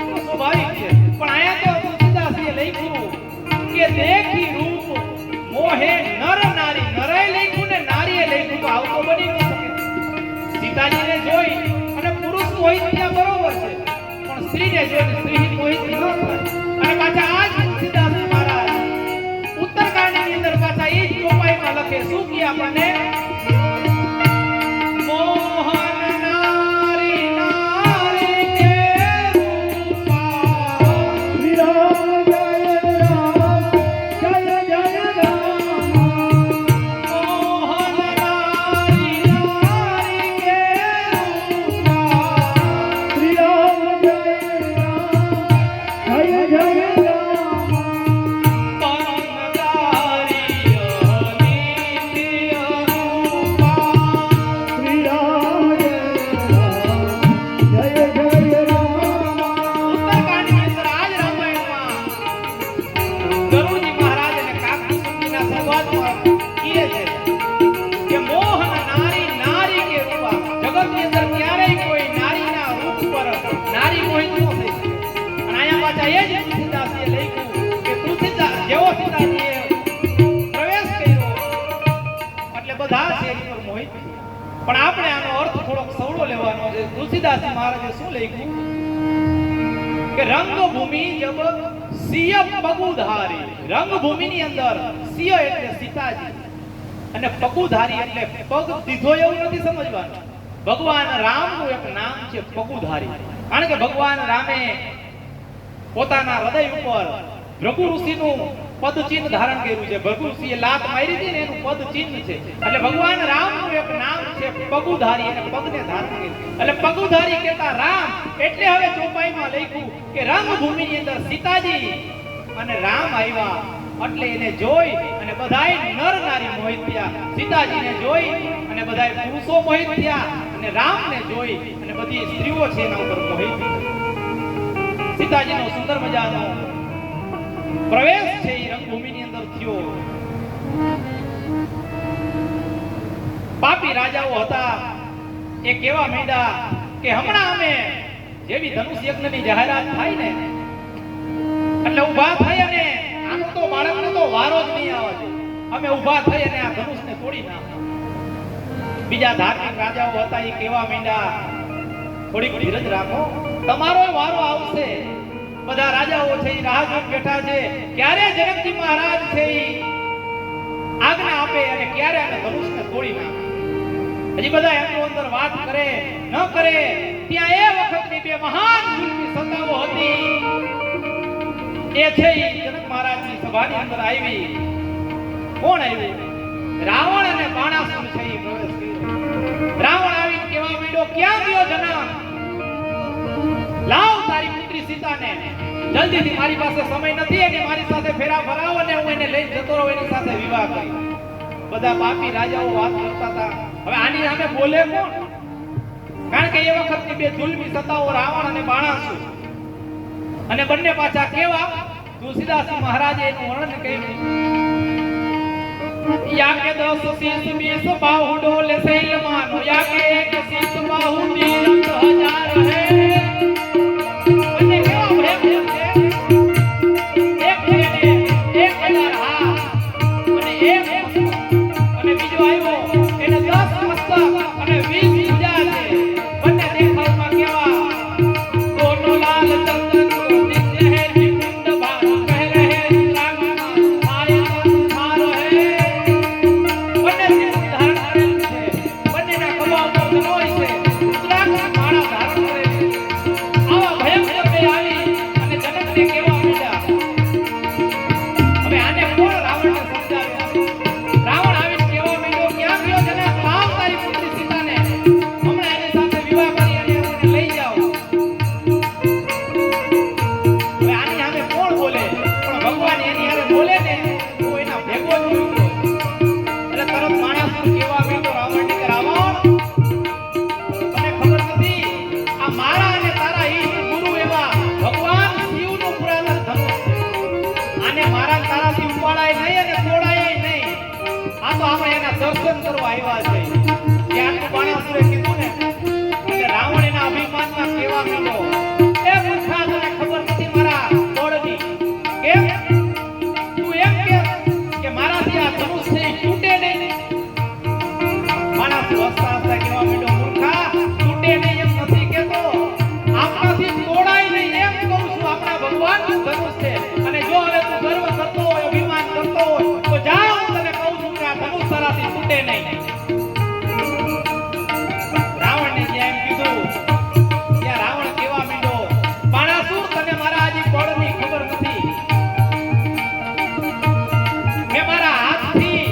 તો સ્વાભાવિક છે. પણ આયા તો તુલસીદાસજીએ લખ્યું કે દેખી રૂપ મોહે નર નારી. નરે લખ્યું ને નારીએ લખ્યું, તો આવું તો બની ન શકે. સીતાજીને જોઈ અને પુરુષ મોહિત થયા બરોબર છે, પણ સ્ત્રીને જોઈને સ્ત્રી મોહિત ન થાય. અને પાછા આ જ તુલસીદાસજી મહારાજ ઉત્તરકાંડની અંદર પાછા એ જ ચોપાઈમાં લખે, શું કહે આપણને? મોહન નારી નારી કે રૂપા. શ્રી રામ જય રામ, જય જય રામ. મોહન નારી નારી કે રૂપા. શ્રી રામ જય રામ, જય જય રામ. પંગારીય નિત્ય રૂપા. શ્રી રામ જય રામ, જય જય રામ. ઉત્તરકાંડની અંદર આ જ રામાયણમાં ગરુડજી મહારાજ અને કાગભૂષણજીના સંવાદમાં કહે છે કે મોહન નારી નારી કે રૂપા. જગતની અંદર ક્યારેય કોઈ નારીના રૂપ પર નારી મોહિત ન થઈ શકે. અને અહીંયા પાછા એ જ તુલસીદાસજીએ લખ્યું કે તુલસીદાસ જેવો સીતાજીએ પ્રવેશ કર્યો એટલે બધા છે એની પર મોહિત થયા. પણ આપણે આનો અર્થ થોડોક સવળો લેવાનો છે. તુલસીદાસજી મહારાજે શું લખ્યું કે રંગભૂમિ જબ સિય પગુધારી. રંગભૂમિની અંદર સિય એટલે સીતાજી અને પગુધારી એટલે પગ દીધો એવું નથી સમજવાનું. ભગવાન રામનું એક નામ છે પગુધારી. કારણ કે ભગવાન રામે પોતાના હૃદય ઉપર ભૃગુ ઋષિનું પદ ચિહ્ન ધારણ કર્યું છે. ભૃગુ ઋષિએ લાત મારી હતી ને એનું પદ ચિહ્ન છે. એટલે ભગવાન રામનું એક નામ છે પગુધારી, અને પગને ધારણ કર્યું એટલે પગુધારી કહેતા રામ. એટલે હવે ચોપાઈમાં લખ્યું કે રંગભૂમિની અંદર સીતાજી અને રામ આવ્યા, એટલે એને જોઈ અને બધાય નર નારી મોહિત થયા. સીતાજીને જોઈ અને બધાય પુરુષો મોહિત થયા, અને રામને જોઈ અને બધી સ્ત્રીઓ છે એના ઉપર મોહિત થઈ. સીતાજીનો સુંદર મજાનો પ્રવેશ છે એ રંગભૂમિની અંદર થયો. પાપી રાજાઓ હતા એ કેવા માંડ્યા કે હમણાં અમે જેવી ધનુષ યજ્ઞની જાહેરાત થાય ને એટલે ઊભા થઈ અને આનો તો બાળકનો તો વારો જ નહીં આવે છે. અમે ઊભા થઈ અને આ ધનુષને તોડી નાખ્યા. બીજા ધાર્મિક રાજાઓ હતા એ કેવા માંડ્યા થોડીક ધીરજ રાખો, તમારો વારો આવશે. બધા રાજાઓ છે એ રાહ જોઈને બેઠા છે ક્યારે જનકજી મહારાજ છે એ આજ્ઞા આપે અને ક્યારે અમે ધનુષને તોડી નાખે. હજી બધા એમનો અંદર વાત કરે ન કરે ત્યાં એ વખતની બે મહાન જુલમી સત્તાઓ હતી એ છે એ જનક મહારાજની સભાની અંદર આવી. કોણ આવ્યું? રાવણ અને બાણાસુર છે એ પ્રવેશ કર્યો. રાવણ આવીને કેવા માંડ્યો, ક્યાં ગયો જનક? લાવ તારી પુત્રી સીતાને, જલ્દીથી મારી પાસે સમય નથી અને મારી સાથે ફેરા ફરાવ અને હું એને લઈને જતો રહું, એની સાથે વિવાહ કરી. બધા પાપી રાજાઓ વાત કરતા હતા. હવે આની સામે બોલે કોણ? કારણ કે એ વખતની બે જુલમી સત્તાઓ રાવણ અને બાણાસુર અને બંને પાછા કેવા તુલસીદાસજી મહારાજે એનું વર્ણન કર્યું. યાકે 10 શીશ 20 બાહુ ડોલે શૈલ માનો, યાકે 1 શીશ બાહુ 10,000 હે. અને કેવા પ્રેમ છે, એક છે ને 1,000 હા અને એક અને બીજો આવ્યો એને 10 મસ્તક અને 20 ભુજા છે. બંને દેખાવમાં કેવા દોનો લાલ ચંદન કો દિવ્ય હે નિકુંડ ભાર કહે રહે રાગના આયા સંસાર હે. બંને ત્રિપુટ ધારણ કરેલ છે, બંનેના ખભા ઉપર ધનોય છે, રુદ્રાક્ષ માળા ધારણ કરે છે. આવા ભયંકર બે આવી અને જનકને કેવા માંડ્યા. હવે આને કોણ રાવણને સમજાવે? રાવણ આવીને કેવા માંડ્યો, ક્યાં ગયો જનક? લાવ તારી પુત્રી સીતાને, હમણાં એની સાથે વિવાહ કરી અને એને લઈ જાઓ. હવે આની સામે કોણ બોલે? પણ ભગવાન એની હારે બોલે ને તો એના ભેગો જ ઉઠ્યો. એટલે તરત માણસ કેવા માંડ્યો રાવણને કે રાવણ, તને ખબર નથી આ મારા અને તારા ઈષ્ટ ગુરુ એવા ભગવાન શિવનું પુરાતન ધનુષ છે. આને મારા તારાથી ઉપાડાય નહીં અને તોડાય નહીં. આ તો આપણે એના દર્શન કરવા આવ્યા છે. ત્યારનું બાણાસુરે કીધું ને એટલે રાવણ એના અભિમાનમાં કેવા માંડ્યો, એ મૂર્ખા, તને ખબર નથી મારા બળની. કેમ? તું એમ કે મારાથી આ ધનુષ છે એ તૂટે નહીં? બાણાસુર હસતા હસતા કેવા માંડ્યો, મૂર્ખા, તૂટે નહીં એમ નથી કહેતો, આપણાથી તોડાય નહીં એમ કહું છું. આપણા ભગવાનનું ધનુષ છે અને જો હવે તું ગર્વ કરતો હોય, અભિમાન કરતો હોય તો જા, હું તને કહું છું કે આ ધનુષ તારાથી તૂટે નહીં. રાવણને જેમ કીધું ત્યાં રાવણ કેવા માંડ્યો, બાણાસુર, તને મારા હજી બળની ખબર નથી. મેં મારા હાથથી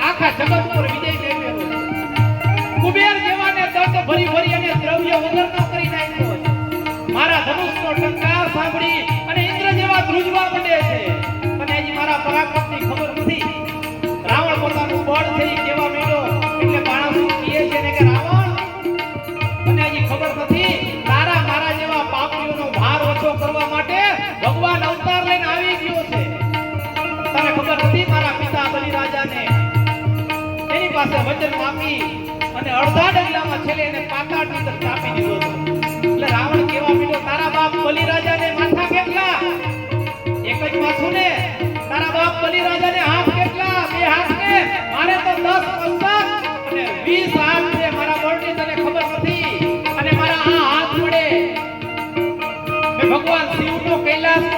આખા જગત પર વિજય મેળવેલો છે. કુબેર જેવાને દંડ ભરી ભરી અને દ્રવ્ય વગરનો કરી નાખ્યો છે. મારા ધનુષનો ટંકાર સાંભળી અને ઇન્દ્ર જેવા ધ્રુજવા માંડે છે. અને હજી મારા પરાક્રમની ખબર નથી. રાવણ પોતાનું બળ છે એ કેવા માંડ્યો એટલે બાણાસુર કહે છે ને કે રાવણ, તને હજી ખબર નથી, તારા મારા જેવા પાપીઓનો ભાર ઓછો કરવા માટે ભગવાન અવતાર લઈને આવી ગયો છે. તને ખબર નથી, મારા પિતા બલિરાજાને એની પાસે વચન માંગી અને અડધા ડગલામાં છેલ્લે એને પાતાળની અંદર ચાપી દીધો હતો. એટલે રાવણ કેવા માંડ્યો, તારા બાપ બલિરાજાને માથા કેટલા? એક જ માથું ને? તારા બાપ બલિરાજાને હાથ કેટલા? 2 હાથ ને? મારે તો 10 મસ્તક અને 20 હાથ છે. મારા બળની તને ખબર નથી. અને મારા આ હાથ વડે મેં ભગવાન શિવનો કૈલાસનો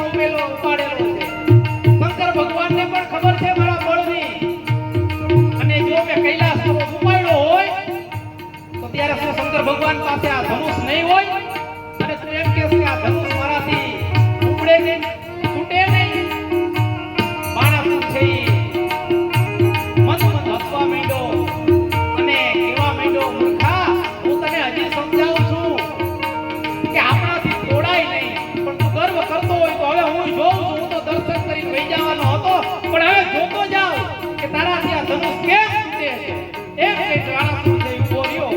ઉપાડેલો છે. શંકર ભગવાનને પણ ખબર છે મારા બળની. અને જો મેં કૈલાસનો ઉપાડ્યો હોય તો ત્યારે શું શંકર ભગવાન પાસે આ ધનુષ નહીં હોય? અને તું એમ કહેશ કે આ ધનુષ મારાથી ઉપડે નહીં, તૂટે નહીં? બાણાસુર છે ઈ મન હસવા માંડ્યો અને કેવા માંડ્યો, મૂર્ખા, હું તને હજી સમજાવું છું કે આપણાથી તોડાય નહીં. પણ તું ગર્વ કરતો હોય તો હવે હું જોઉં છું. હું તો દર્શન કરીને વહી જવાનો હતો, પણ હવે જોતો જાઉં કે તારાથી આ ધનુષ કેમ તૂટે છે. એમ કે બાણાસુર છે ઈ ઉભો રહ્યો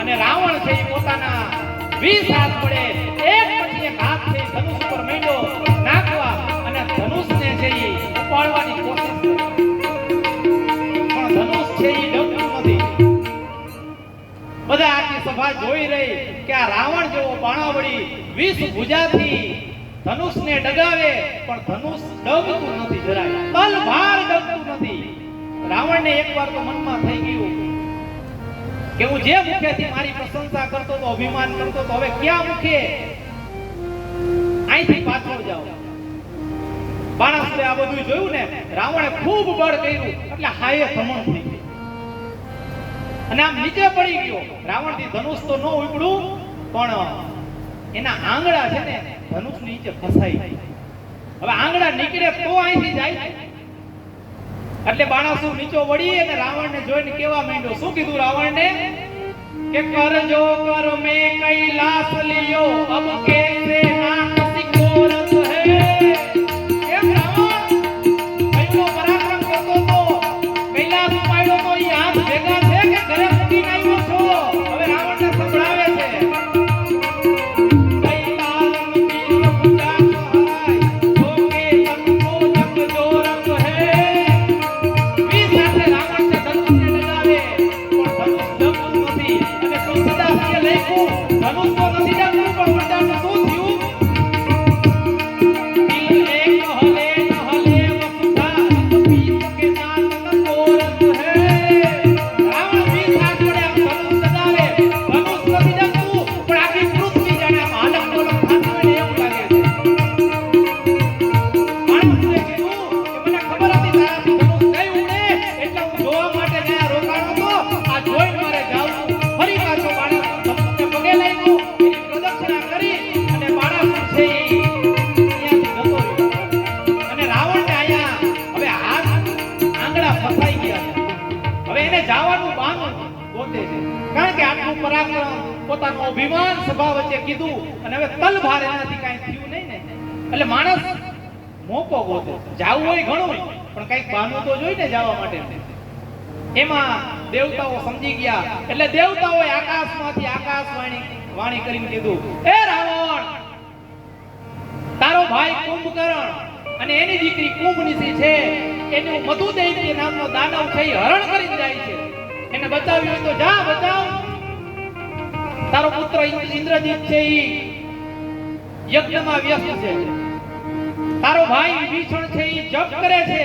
અને રાવણ છે ઈ પોતાના 20 હાથ વડે એક પછી એક હાથ છે ધનુષ ઉપર માંડ્યો નાખવા અને ધનુષને છે ઈ ઉપાડવાની કોશિશ કરી. પણ ધનુષ છે ઈ સભા જોઈ રહી કે આ રાવણ જેવો બાણાવળી 20 ભુજાથી ધનુષને ડગાવે પણ ધનુષ ડગતું નથી જરાય, તલભાર ડગતું નથી. રાવણને એકવાર તો મનમાં થઈ ગયું કે હું જે મુખેથી મારી પ્રશંસા કરતો તો, અભિમાન કરતો તો, હવે ક્યાં મુખે અહીંથી પાછળ જાઓ. બાણાસુરે આ બધું જોયું ને, રાવણે ખૂબ બળ કર્યું એટલે હાયે ધમણ થઈ ગઈ અને આમ નીચે પડી ગયો. રાવણથી ધનુષ તો ન ઉપડ્યું પણ એના આંગળા છે ને ધનુષ નીચે ફસાઈ ગયા. હવે આંગળા નીકળે તો અહીંથી જાય એટલે બાણાસુર નીચો વળી અને રાવણને જોઈને કેવા માંડ્યો. શું કીધું રાવણને કે કરજો કર મે કૈલાસ લિયો અબ કેસે ના કિસી કો રસ હે. કેમ રાવણ કઈનો પરાક્રમ કરતો તો કૈલાસ પાડ્યો તો ઈ હાથ ભેગા છે કે ઘરે મૂકીને આવ્યો છો? હવે રાવણને સંભળાવે છે પોતાનું અભિમાન સભા વચ્ચે કીધું અને હવે તલભાર એનાથી કાંઈ થયું નહીં ને એટલે માણસ મોકો ગોતે. જાવું હોય ઘણું પણ કંઈક બહાનું તો જોઈ ને જવા માટે. એમાં દેવતાઓ સમજી ગયા એટલે દેવતાઓએ આકાશમાંથી આકાશવાણી કરીને કીધું, એ રાવણ, તારો ભાઈ કુંભકર્ણ અને એની દીકરી કુંભનિશી છે, એનું મધુદૈત્ય નામનો દાનવ છે, હરણ કરીને જાય છે. એને બચાવ્યું તો જા બચાવ. તારો પુત્ર ઇન્દ્રજીત છે ઈ યજ્ઞમાં વ્યસ્ત છે. તારો ભાઈ વિભીષણ છે ઈ જપ કરે છે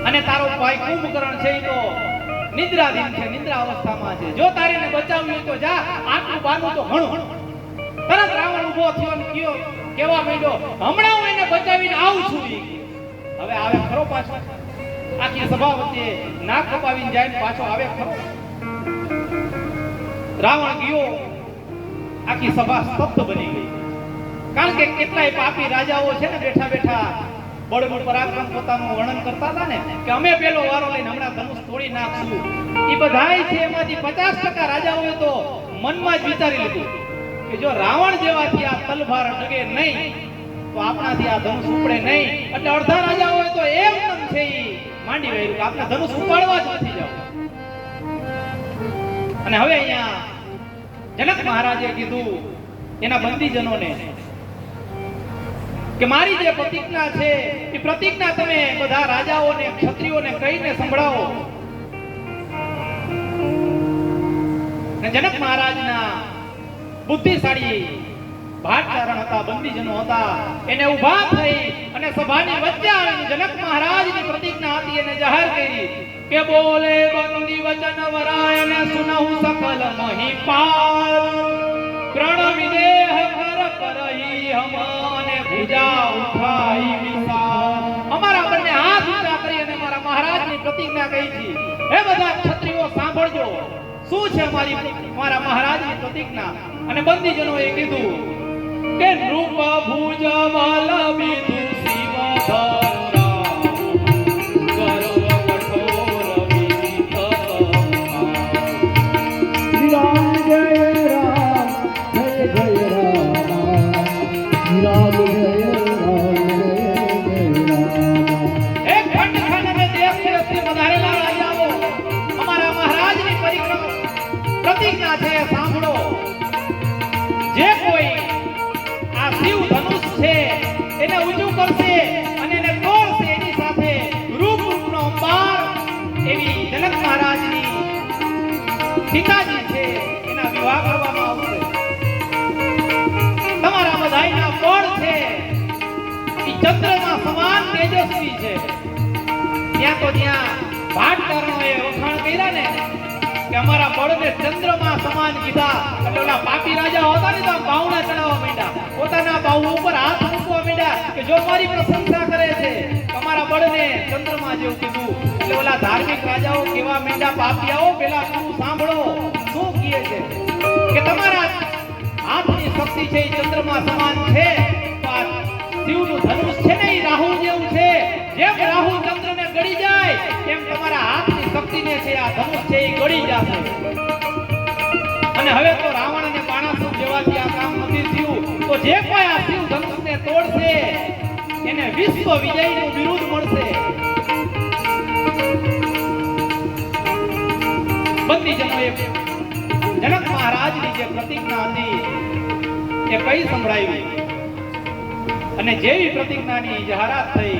અને તારો ભાઈ કુંભકર્ણ છે ઈ તો નિદ્રાધીન છે, નિદ્રા અવસ્થામાં છે. જો તારે એને બચાવ્યું તો જા, આટલું બાનું તો ઘણું. તરત રાવણ ઊભો થયો અને કયો કેવા માંડ્યો, હમણાં હું એને બચાવીને આવું છું. હવે આવે ખરો પાછો, આખી સભા વચ્ચે નાક કપાવીને જાય ને પાછો આવે ખરો. રાવણ ગયો, આખી સભા સ્તબ્ધ બની ગઈ. કારણ કે કેટલાય પાપી રાજાઓ છે ને બેઠા બેઠા બળનું પરાક્રમ પોતાનું વર્ણન કરતા હતા ને કે અમે પેલો વારો લઈને હમણાં ધનુષ તોડી નાખશું. એ બધાય છે એમાંથી 50% રાજાઓએ તો મનમાં જ વિચારી લીધું કે જો રાવણ જેવાથી આ તલભાર ડગે નહીં તો આપણાથી આ ધનુષ ઉપડે નહીં. એટલે અડધા રાજાઓએ તો એમ છે ઈ માંડી વાળ્યું કે આપણે ધનુષ ઉપાડવા જ નથી જવું. અને હવે અહીંયા જનક મહારાજે કીધું એના બંદીજનોને કે મારી જે પ્રતિજ્ઞા છે એ પ્રતિજ્ઞા તમે બધા રાજાઓને ક્ષત્રિયોને કહીને સંભળાવો. ને જનક મહારાજના બુદ્ધિશાળી ભાટચારણ હતા, બંદીજનો હતા, એને ઊભા થઈ અને સભાની વચ્ચે આવીને જનક મહારાજની પ્રતિજ્ઞા હતી એને જાહેર કરી કે બોલે બંદી વચન વરાયને સુનહુ સકલ મહિપાલ પ્રણ વિદેહ કર કરહી હમને ભુજા ઉઠાઈ વિશાલ. અમારા બંને હાથ ઊંચા કરી અને મારા મહારાજની પ્રતિજ્ઞા કહી છે. હે બધા ક્ષત્રિયો સાંભળજો, શું છે મારા મહારાજની પ્રતિજ્ઞા. અને બંદીજનોએ કીધું કે નૃપ ભુજ બલ વિદુ શિવ પ્રતિજ્ઞા છે સાંભળો. જે કોઈ આ શિવ ધનુષ છે એ ચંદ્રમાં સમાન તેજસ્વી છે. ત્યાં તો જ્યાં ભાટકારણોએ વખાણ કર્યા ને કે અમારા બળને ચંદ્રમાં સમાન કીધા, એટલે ઓલા પાપી રાજા હતા ને તો આમ બાવણા ચડાવવા માંડ્યા, પોતાના બાહુ ઉપર હાથ મૂકવા માંડ્યા કે જો મારી પ્રશંસા કરે છે તમારા બળને ચંદ્રમાં જેવું કીધું. એટલે ઓલા ધાર્મિક રાજાઓ કેવા માંડ્યા, પાપિયાઓ પેલા તું સાંભળો શું કહે છે કે તમારા હાથની શક્તિ છે એ ચંદ્રમાં સમાન છે. તો આ શિવનું ધનુષ છે ને એ રાહુ જેવું છે, જેમ રાહુ ચંદ્રને ગળી જાય તેમ તમારા હાથની શક્તિને છે આ ધનુષ છે એ ગળી જશે. અને હવે તો રાવણ અને બાણાસુર જેવાથી આ કામ નથી થયું, તો જે કોઈ આ શિવ ધનુષને તોડશે એને વિશ્વ વિજયનું બિરુદ મળશે. બંદીજનોએ જનક મહારાજની જે પ્રતિજ્ઞા હતી એ કઈ સંભળાવી, અને જેવી પ્રતિજ્ઞાની જાહેરાત થઈ,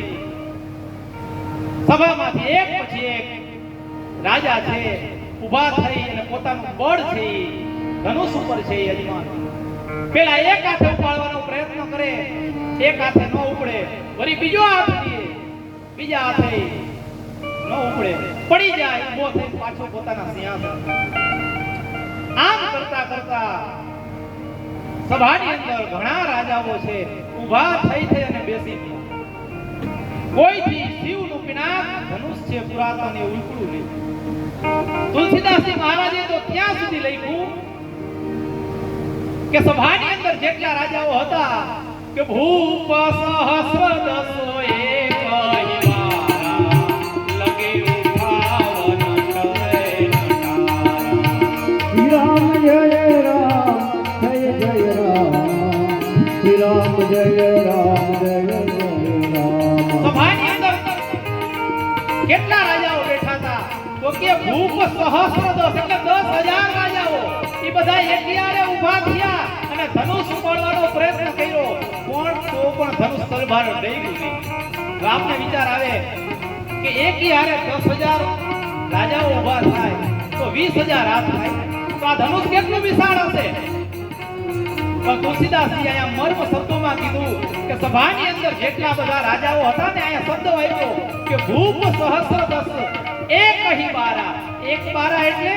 સભામાંથી એક પછી એક રાજા છે ઊભા થઈ અને પોતાનું બળ છે એ ધનુષ ઉપર છે એ અજમાન. પેલા એક હાથે ઉપાડવાનો પ્રયત્ન કરે, એક હાથે ન ઉપડે, વળી બીજો હાથ દે, બીજા હાથે ન ઉપડે, પડી જાય, ઊભો થઈ પાછો પોતાના સિંહાસન. આમ કરતા કરતા સભાની અંદર ઘણા રાજાઓ છે ઊભા થઈ અને બેસી ગયા. કોઈથી શિવનું પિનાક ધનુષ છે પુરાતન એ ઉલકડું નહીં. તુલસીદાસજી મહારાજે તો ત્યાં સુધી લખ્યું કે સભાની અંદર જેટલા રાજાઓ હતા કે ભૂપ સહસ્ર દસો એક લગે ઉઠાવન કરે રામ જય રામ જય જય રામ, શ્રી રામ જય રામ જય જય રામ. સભાની અંદર કેટલા રાજાઓ બેઠા હતા તો કે ભૂપ સહસ્ર દસ એટલે 10,000 રાજાઓ એ બધા એકિયારે ઊભા થયા અને ધનુષ ઉપાડવાનો પ્રયત્ન કર્યો, પણ તો પણ ધનુષ તલવાર ડગ્યું નહીં. તો આપને વિચાર આવે કે એકિયારે 10,000 રાજાઓ ઊભા થાય તો 20,000 હાથ થાય, તો આ ધનુષ કેટલું વિશાળ હશે. પણ તુલસીદાસજી અહીંયા મર્મ શબ્દોમાં કીધું કે સભાની અંદર જેટલા બધા રાજાઓ હતા ને અહીંયા શબ્દ વાપર્યો કે ભૂપ સહસ્ર દસ એક હી બારા. એક બારા એટલે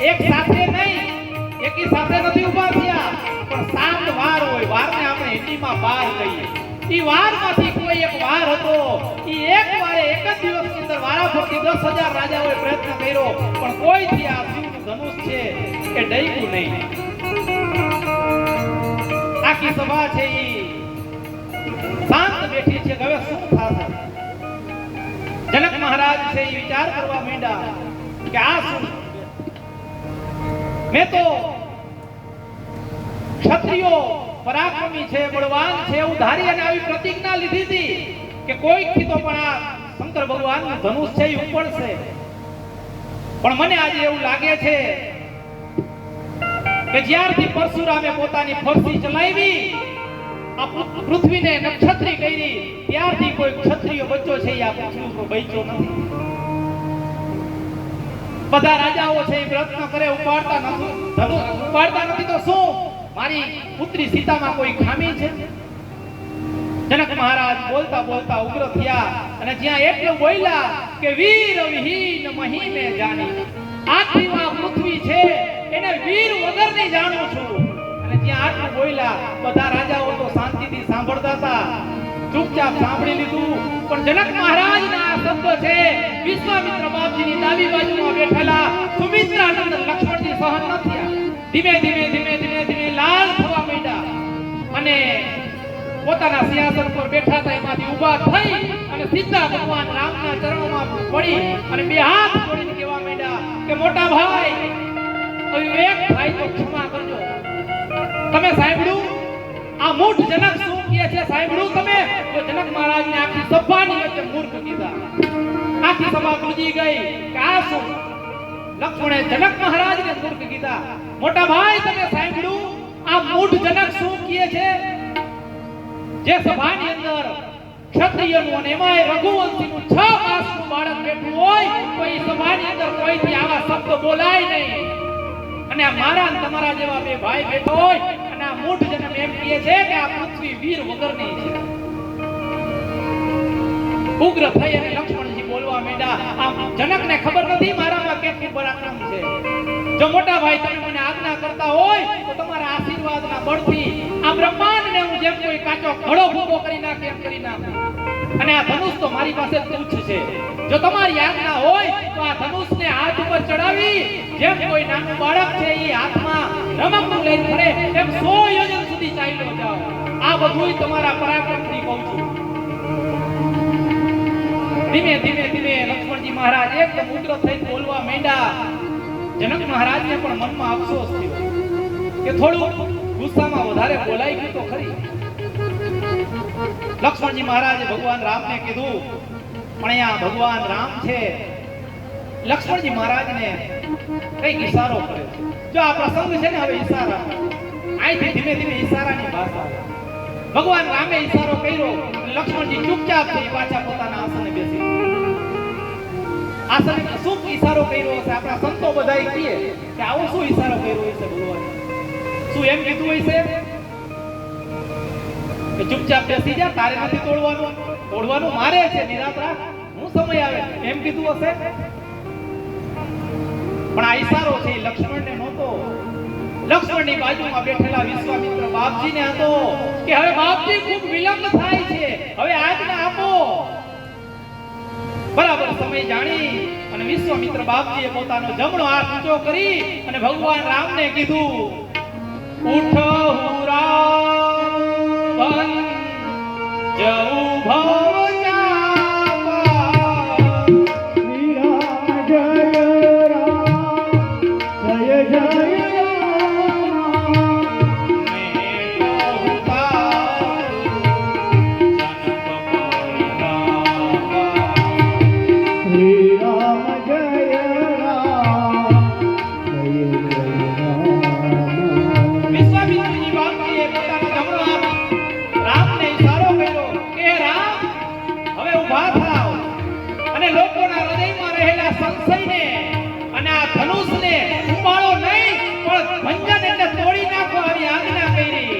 એક સાથે નહીં, એકી સાથે નથી ઊભા થયા, પણ 7 વાર હોય. વારને આપણે હિન્દીમાં બાર કહીએ. ઈ વારમાંથી કોઈ એક વાર હતો, ઈ એક વારે એક જ દિવસની અંદર વારાફરતી 10,000 રાજાઓએ પ્રયત્ન કર્યો, પણ કોઈથી આ શિવનું ધનુષ છે એ ડગ્યું નહીં. આખી સભા છે ઈ શાંત બેઠી છે. હવે શું થશે? જનક મહારાજ છે એ વિચાર કરવા માંડ્યા કે આ શું? મેં તો ક્ષત્રિયો પરાક્રમી છે, બળવાન છે એવું ધારી અને આવી પ્રતિજ્ઞા લીધી હતી કે કોઈથી તો પણ આ શંકર ભગવાનનું ધનુષ છે એ ઉપડશે. પણ મને આજે એવું લાગે છે કે જ્યારથી પરશુરામે પોતાની ફરસી ચલાવી, આ પૃથ્વીને નક્ષત્રી કરી, ત્યારથી કોઈ ક્ષત્રિય બચ્ચો છે આ પૃથ્વી ઉપર બચ્યો નથી. બધા રાજાઓ છે એ પ્રયત્ન કરે, ઉપાડતા નથી. તો શું મારી પુત્રી સીતામાં કોઈ ખામી છે? જનક મહારાજ બોલતા બોલતા ઉગ્ર થયા અને જ્યાં એટલું બોલ્યા કે વીર વિહીન મહિમે જાણી. આખી આ પૃથ્વી છે એને વીર વગરની જાણું છું. અને જ્યાં આટલું બોલ્યા બધા રાજાઓ તો શાંતિથી સાંભળતા હતા, ચૂપચાપ સાંભળી લીધું. પણ જનક મહારાજના આ શબ્દ છે વિશ્વામિત્ર બાપજીની ડાબી બાજુમાં બેઠેલા સુમિત્રાનંદ લક્ષ્મણજી સહન ન થયા. ધીમે ધીમે લાલ થવા માંડ્યા અને પોતાના સિંહાસન પર બેઠા હતા એમાંથી ઊભા થઈ અને સીધા ભગવાન રામના ચરણોમાં પડી અને બે હાથ જોડીને કહેવા માંડ્યા કે મોટા ભાઈ, અવિવેક થાય તો ક્ષમા કરજો. તમે સાંભળ્યું આ મૂઢ જનક શું કહે છે? સાંભળ્યું તમે? તો જનક મહારાજને આખી સભાની વચ્ચે મૂર્ખ કીધા. આખી સભા ગુંજી ગઈ કે આ શું? લક્ષ્મણે જનક મહારાજને મૂર્ખ કીધા. મોટા ભાઈ, તમે સાંભળ્યું આ મૂઢ જનક શું કહે છે? જે સભાની અંદર ક્ષત્રિયનું અને એમાંય રઘુવંશીનું 6 માસનું બાળક બેઠું હોય તો એ સભાની અંદર કોઈથી આવા શબ્દ બોલાય નહીં. અને આ મારા અને તમારા જેવા બે ભાઈ બેઠો હોય અને આ મૂઢ જનમ એમ કહે છે કે આ પૃથ્વી વીર વગરની છે. ઉગ્ર થઈ અને લક્ષ્મણજી બોલવા માંડ્યા. આમ જનકને ખબર નથી મારામાં કેટલું પરાક્રમ છે. જો મોટા ભાઈ તમે મને આજ્ઞા કરતા હોય તો તમારા આશીર્વાદના બળથી આ બ્રહ્માંડને હું જેમ કોઈ કાચો ઘડો ભૂકો કરી નાખે એમ કરી નાખું. અને આ ધનુષ તો મારી પાસે તુચ્છ છે. જો તમારી આજ્ઞા હોય તો આ ધનુષને હાથ ઉપર ચડાવી જેમ કોઈ નાનું બાળક છે એ હાથમાં રમકડું લઈને ફરે એમ 100 યોજન સુધી ચાલ્યો જાઓ. આ બધુંય તમારા પરાક્રમથી કહું છું. ધીમે ધીમે ધીમે લક્ષ્મણજી મહારાજ એકદમ ઉગ્ર થઈને બોલવા માંડ્યા. જનક મહારાજને પણ મનમાં અફસોસ થયો કે થોડું ગુસ્સામાં વધારે બોલાઈ ગયું તો ખરી. લક્ષ્મણજી મહારાજે ભગવાન રામને કીધું પણ અહીંયા ભગવાન રામ છે. લક્ષ્મણજી મહારાજને કઈક ઈશારો કરે. જો આ પ્રસંગ છે ને હવે ઈશારા અહીંથી ધીમે ધીમે ઈશારાની ભાષા. ભગવાન રામે ઈશારો કર્યો. લક્ષ્મણજી ચૂપચાપ થઈ પાછા પોતાના આસને બેસી. આસને શું ઈશારો કર્યો હશે? આપણા સંતો બધાય કહે કે આવો શું ઈશારો કર્યો હશે ભગવાન? શું એમ કીધું હશે કે ચૂપચાપ બેસી જા, તારે નથી તોડવાનું, તોડવાનું મારે છે, નિરાત રાખ, હું સમય આવે એમ કીધું હશે? પણ આ ઈશારો છે એ લક્ષ્મણને નહોતો. લક્ષ્મણની બાજુમાં બેઠેલા વિશ્વામિત્ર બાપજીને હતો કે હવે બાપજી ખૂબ વિલંબ થાય છે, હવે આજ્ઞા આપો. બરાબર સમય જાણી અને વિશ્વામિત્ર બાપજીએ પોતાનો જમણો હાથ ઊંચો કરી અને ભગવાન રામને કીધું, ઉઠો હું રામ જવું ભવ ચાપા. શ્રી રામ જય રામ જય જય સંશયને અને આ ધનુષને ઉપાડો નહીં પણ ભંજન એટલે તોડી નાખો આવી આજ્ઞા કરી.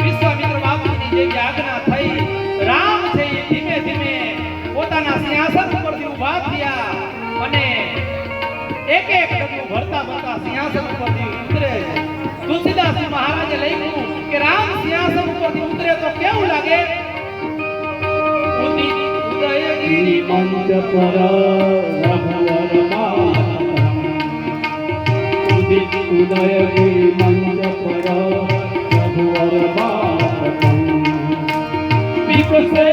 વિશ્વામિત્ર બાપુની જેવી આજ્ઞા થઈ. રામ છે એ ધીમે ધીમે પોતાના સિંહાસન ઉપરથી ઊભા થયા અને એક એક ડગલું ભરતા ભરતા સિંહાસન ઉપરથી ઉતરે. તુલસીદાસજી મહારાજે લખ્યું કે રામ સિંહાસન ઉપરથી ઉતરે તો કેવું લાગે? ઉદયગીરી મંચ પર ઉદયગીરી મંચ પર રઘુવર બાપમ વિકસે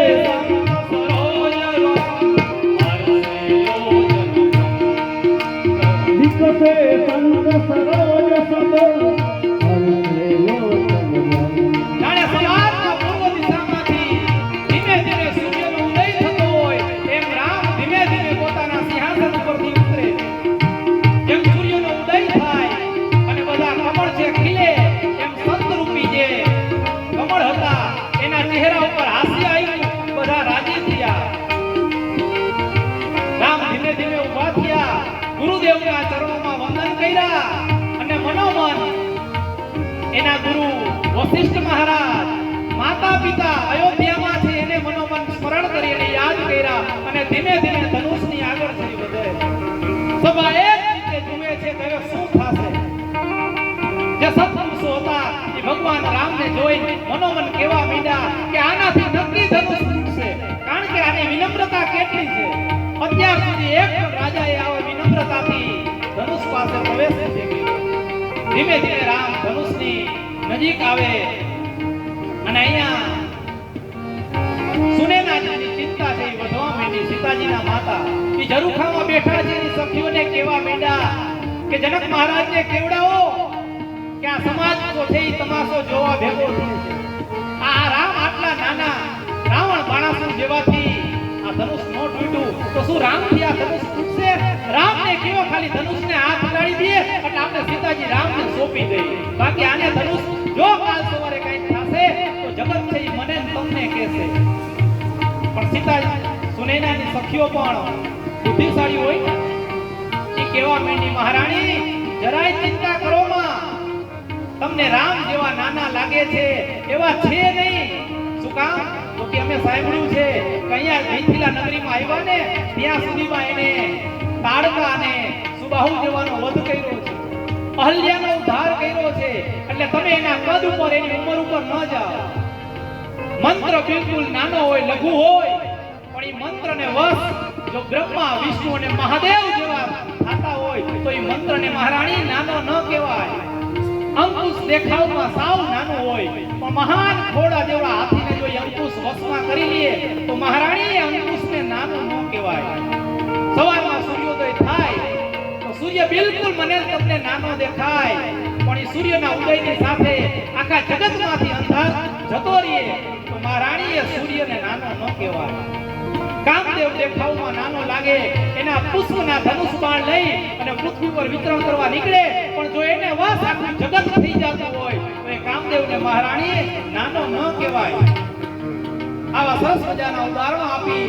વિકસે સંગ સરોજ સદ હરસે લોચન. જાણે સવારના પૂર્વ દિશામાંથી ધીમે ધીમે સૂર્યનો ઉદય થતો હોય એમ રામ ધીમે ધીમે પોતાના સિંહાસન ઉપરથી ઉતરે. જેમ સૂર્યનો ઉદય થાય અને બધા કમળ છે ખીલે એમ સંતરૂપી જે કમળ હતા એના ચહેરા ઉપર હાસ્ય આવ્યું. બધા રાજી થયા. રામ ધીમે ધીમે ઊભા થયા. ગુરુદેવના ચરણોમાં વંદન કર્યા અને મનોમન એના ગુરુ વશિષ્ઠ મહારાજ, માતા પિતા અયોધ્યામાં છે એને મનોમન સ્મરણ કરી અને યાદ કર્યા અને ધીમે ધીમે ધનુષની આગળ ચડી વધે. સભા એક રીતે જુએ છે કે હવે શું થશે. જે સત્પુરુષો હતા એ ભગવાન રામને જોઈને મનોમન કહેવા માંડ્યા કે આનાથી નક્કી ધનુષ તૂટશે, કારણ કે આની વિનમ્રતા કેટલી છે. અત્યાર સુધી એક પણ રાજાએ આવો વિનમ્રતાથી ધનુષ પાસે પ્રવેશ નથી કર્યો. ધીમે ધીમે રામ ધનુષની નજીક આવે અને અહીંયા સુનેનાજીની ચિંતા છે એ વધવા માંડી. સીતાજીના માતા એ ઝરૂખામાં બેઠા છે એની સખીઓને કહેવા માંડ્યા કે જનક મહારાજને કેવડાવો કે આ સમાજ તો છે એ તમાશો જોવા ભેગો થયો છે. આ રામ આટલા નાના રાવણ બાણાસુર જેવાથી આ ધનુષ નો તૂટ્યું તો શું રામથી આ ધનુષ તૂટશે? રામને કેવો ખાલી ધનુષને હાથ ઉડાડી દે એટલે આપણે સીતાજી રામને સોંપી દઈએ. બાકી આને ધનુષ જો કાલ સવારે કંઈક થશે તો જગત છે ઈ મને ને તમને કહેશે. પણ સીતાજી સુનૈનાની સખીઓ પણ બુદ્ધિશાળી હોય ને એ કહેવા માંડી, મહારાણી જરાય ચિંતા કરો માં, તમને રામ જેવા નાના લાગે છે એવા છે નહીં. શું કામ? તો કે અમે સાંભળ્યું છે કે અહીંયા મિથિલા નગરીમાં આવ્યા ને ત્યાં સુધીમાં એને તાડકા અને સુબાહુ જેવાનો વધ કર્યો છે, અહલ્યાનો ઉદ્ધાર કર્યો છે, એટલે તમે એના કદ ઉપર એની ઉંમર ઉપર ન જાઓ. મંત્ર બિલકુલ નાનો હોય, લઘુ હોય, પણ એ મંત્રને વશ જો બ્રહ્મા વિષ્ણુ અને મહાદેવ જેવા થતા હોય તો એ મંત્રને મહારાણી નાનો ન કહેવાય. અંકુશ દેખાવમાં સાવ નાનું હોય, પણ મહાન ઘોડા જેવા હાથીને જો અંકુશ વશમાં કરી લે તો મહારાણી અંકુશને નાનું ન કહેવાય. સવારમાં સૂર્યોદય થાય તો સૂર્ય બિલકુલ મને તમને નાનો દેખાય, પણ એ સૂર્યના ઉદયની સાથે આખા જગતમાંથી અંધાર જતો રહે તો મહારાણીએ સૂર્યને નાનો ન કહેવાય. કામદેવ દેખાવમાં નાનો લાગે, એના પુષ્પના ધનુષ બાણ લઈ અને પૃથ્વી પર વિતરણ કરવા નીકળે, પણ જો એને વશ આખું જગત થઈ જતું હોય તો એ કામદેવને મહારાણીએ નાનો ન કહેવાય. આવા સરસ મજાના ઉદાહરણો આપી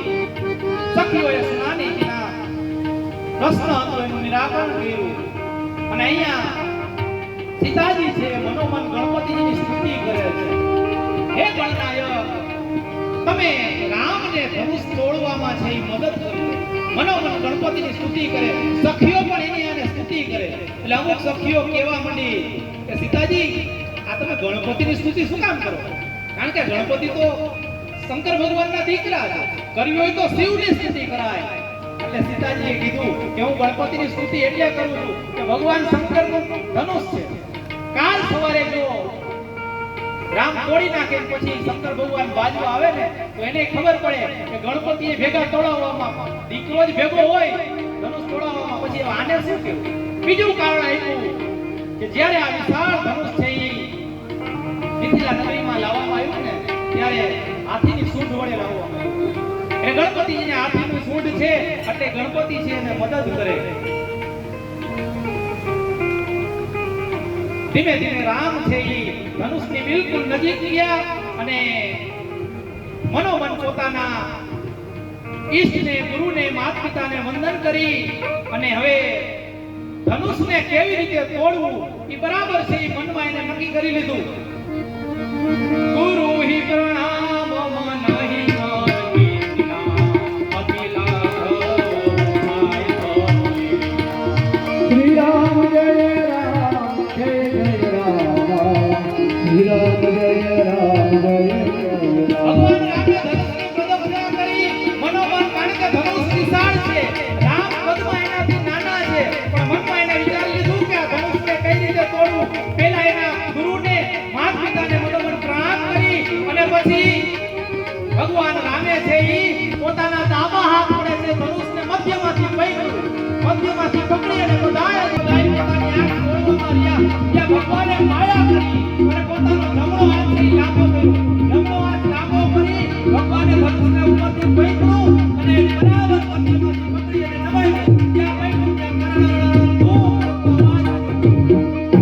સખીઓએ સુનાનીજીના પ્રશ્ન હતો એનું નિરાકરણ કર્યું. અને અહીંયા સીતાજી છે મનોમન ગણપતિજીની સ્તુતિ કરે છે. હે ગણનાયક, તમે રામને ધનુષ તોડવામાં છે એ મદદ કરો. મનોમન ગણપતિની સ્તુતિ કરે, સખીઓ પણ એની આને સ્તુતિ કરે. એટલે અમુક સખીઓ કહેવા માંડી કે સીતાજી આ તમે ગણપતિની સ્તુતિ શું કામ કરો? કારણ કે ગણપતિ તો શંકર ભગવાનના દીકરા છે, કરવી હોય તો શિવની સ્તુતિ કરાય. એટલે સીતાજીએ કીધું કે હું ગણપતિની સ્તુતિ એટલે કરું છું કે ભગવાન શંકરનું ધનુષ છે. કાલ સવારે જો રામ તોડી નાખે પછી શંકર ભગવાન બાજવા આવે ને તો એને ખબર પડે કે ગણપતિએ ભેગા તોડાવવામાં દીકરો જ ભેગો હોય ધનુષ તોડાવવામાં, પછી આને શું કહેવું? બીજું કારણ આપ્યું કે જ્યારે આ વિશાળ ધનુષ છે એ મિથિલા નગરીમાં લાવવામાં આવ્યું ને ત્યારે હાથીની સૂંઢ વડે લાવવામાં આવ્યું. એટલે ગણપતિજીને હાથીની સૂંઢ છે એટલે ગણપતિ છે એને મદદ કરે. ધીમે ધીમે રામ છે એ ધનુષની બિલકુલ નજીક ગયા અને મનોમન પોતાના ઈષ્ટને, ગુરુને, માતા પિતાને વંદન કરી અને હવે ધનુષને કેવી રીતે તોડવું એ બરાબર છે એ મનમાં એને નક્કી કરી લીધું. ગુરુ હિ પ્રણામ મનહિ શ્રી રામ જય રામ જય જય રામ, શ્રી રામ જય રામ જય જય રામ. ભગવાન રામે ધનુષની પ્રદક્ષિણા કરી. મનોમન કારણ કે ધનુષ વિશાળ છે, રામ કદમાં એનાથી નાના છે, પણ મનમાં એને વિચાર લીધું કે આ ધનુષને કઈ રીતે તોડવું. પહેલા એના ગુરુને, માતા પિતાને મનોમન પ્રણામ કરી અને પછી ભગવાન રામે છે ઈ પોતાના ડાબા હાથ વડે તે ધનુષને મધ્યમાંથી પકડ્યું. મધ્યમાંથી પકડી અને બધાએ પોતાની આંખ ખોલવામાં રહ્યા. ત્યાં ભગવાને માયા કરી અને પોતાનો જમણો હાથ છે ઈ લાંબો કર્યો. જમણો હાથ લાંબો કરી ભગવાને ધનુષને ઉપરથી પકડ્યું અને બરાબર મધ્યમાંથી પકડી અને નમાવ્યું. ત્યાં પકડ્યું ત્યાં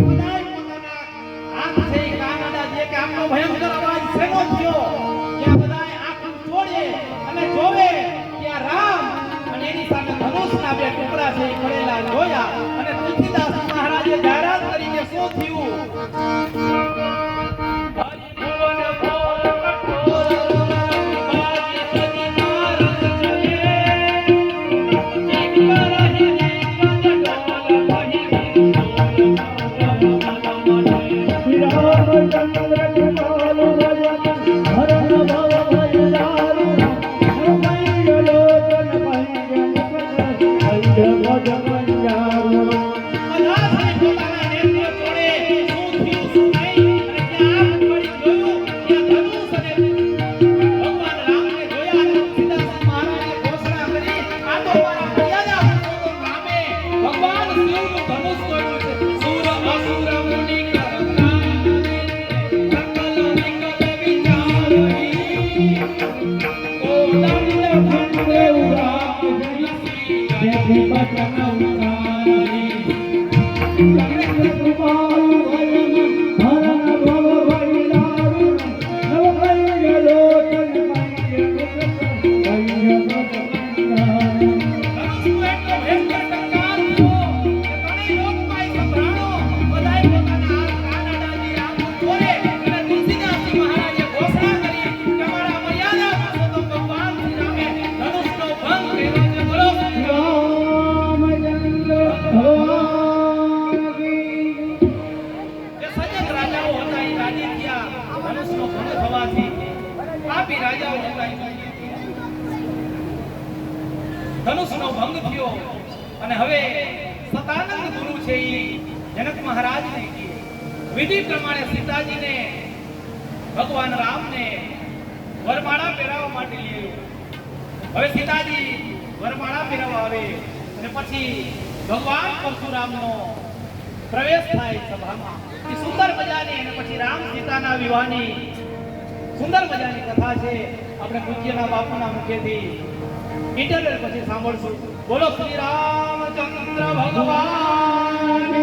બધાએ પોતાના હાથ છે ઈ કાનડા જે કે આમનો ભયંકર અવાજ શેનો થયો. ત્યાં બધાએ આંખ જોડે અને જોવે ત્યાં રામ અને એની સામે ધનુષના બે ટુકડા છે એ પડેલા જોયા અને તુલસીદાસ મહારાજે જાહેરાત કરી કે શું થયું? ધનુષનો ભંગ થયો અને હવે સતાનંદ ગુરુ છે ઈ જનક મહારાજને વિધિ પ્રમાણે સીતાજીને ભગવાન રામને વરમાળા પહેરાવવા માટે લઈ આવ્યો. હવે સીતાજી વરમાળા પહેરાવવા આવે અને પછી ભગવાન પરશુરામનો પ્રવેશ થાય સભામાં. એ સુંદર મજાની અને પછી રામ સીતાના વિવાહની સુંદર મજાની કથા છે. આપણે પૂજ્યના બાપુના મુખેથી ઇન્ટરવ્યુ પછી સાંભળશું. બોલો શ્રી રામચંદ્ર ભગવાન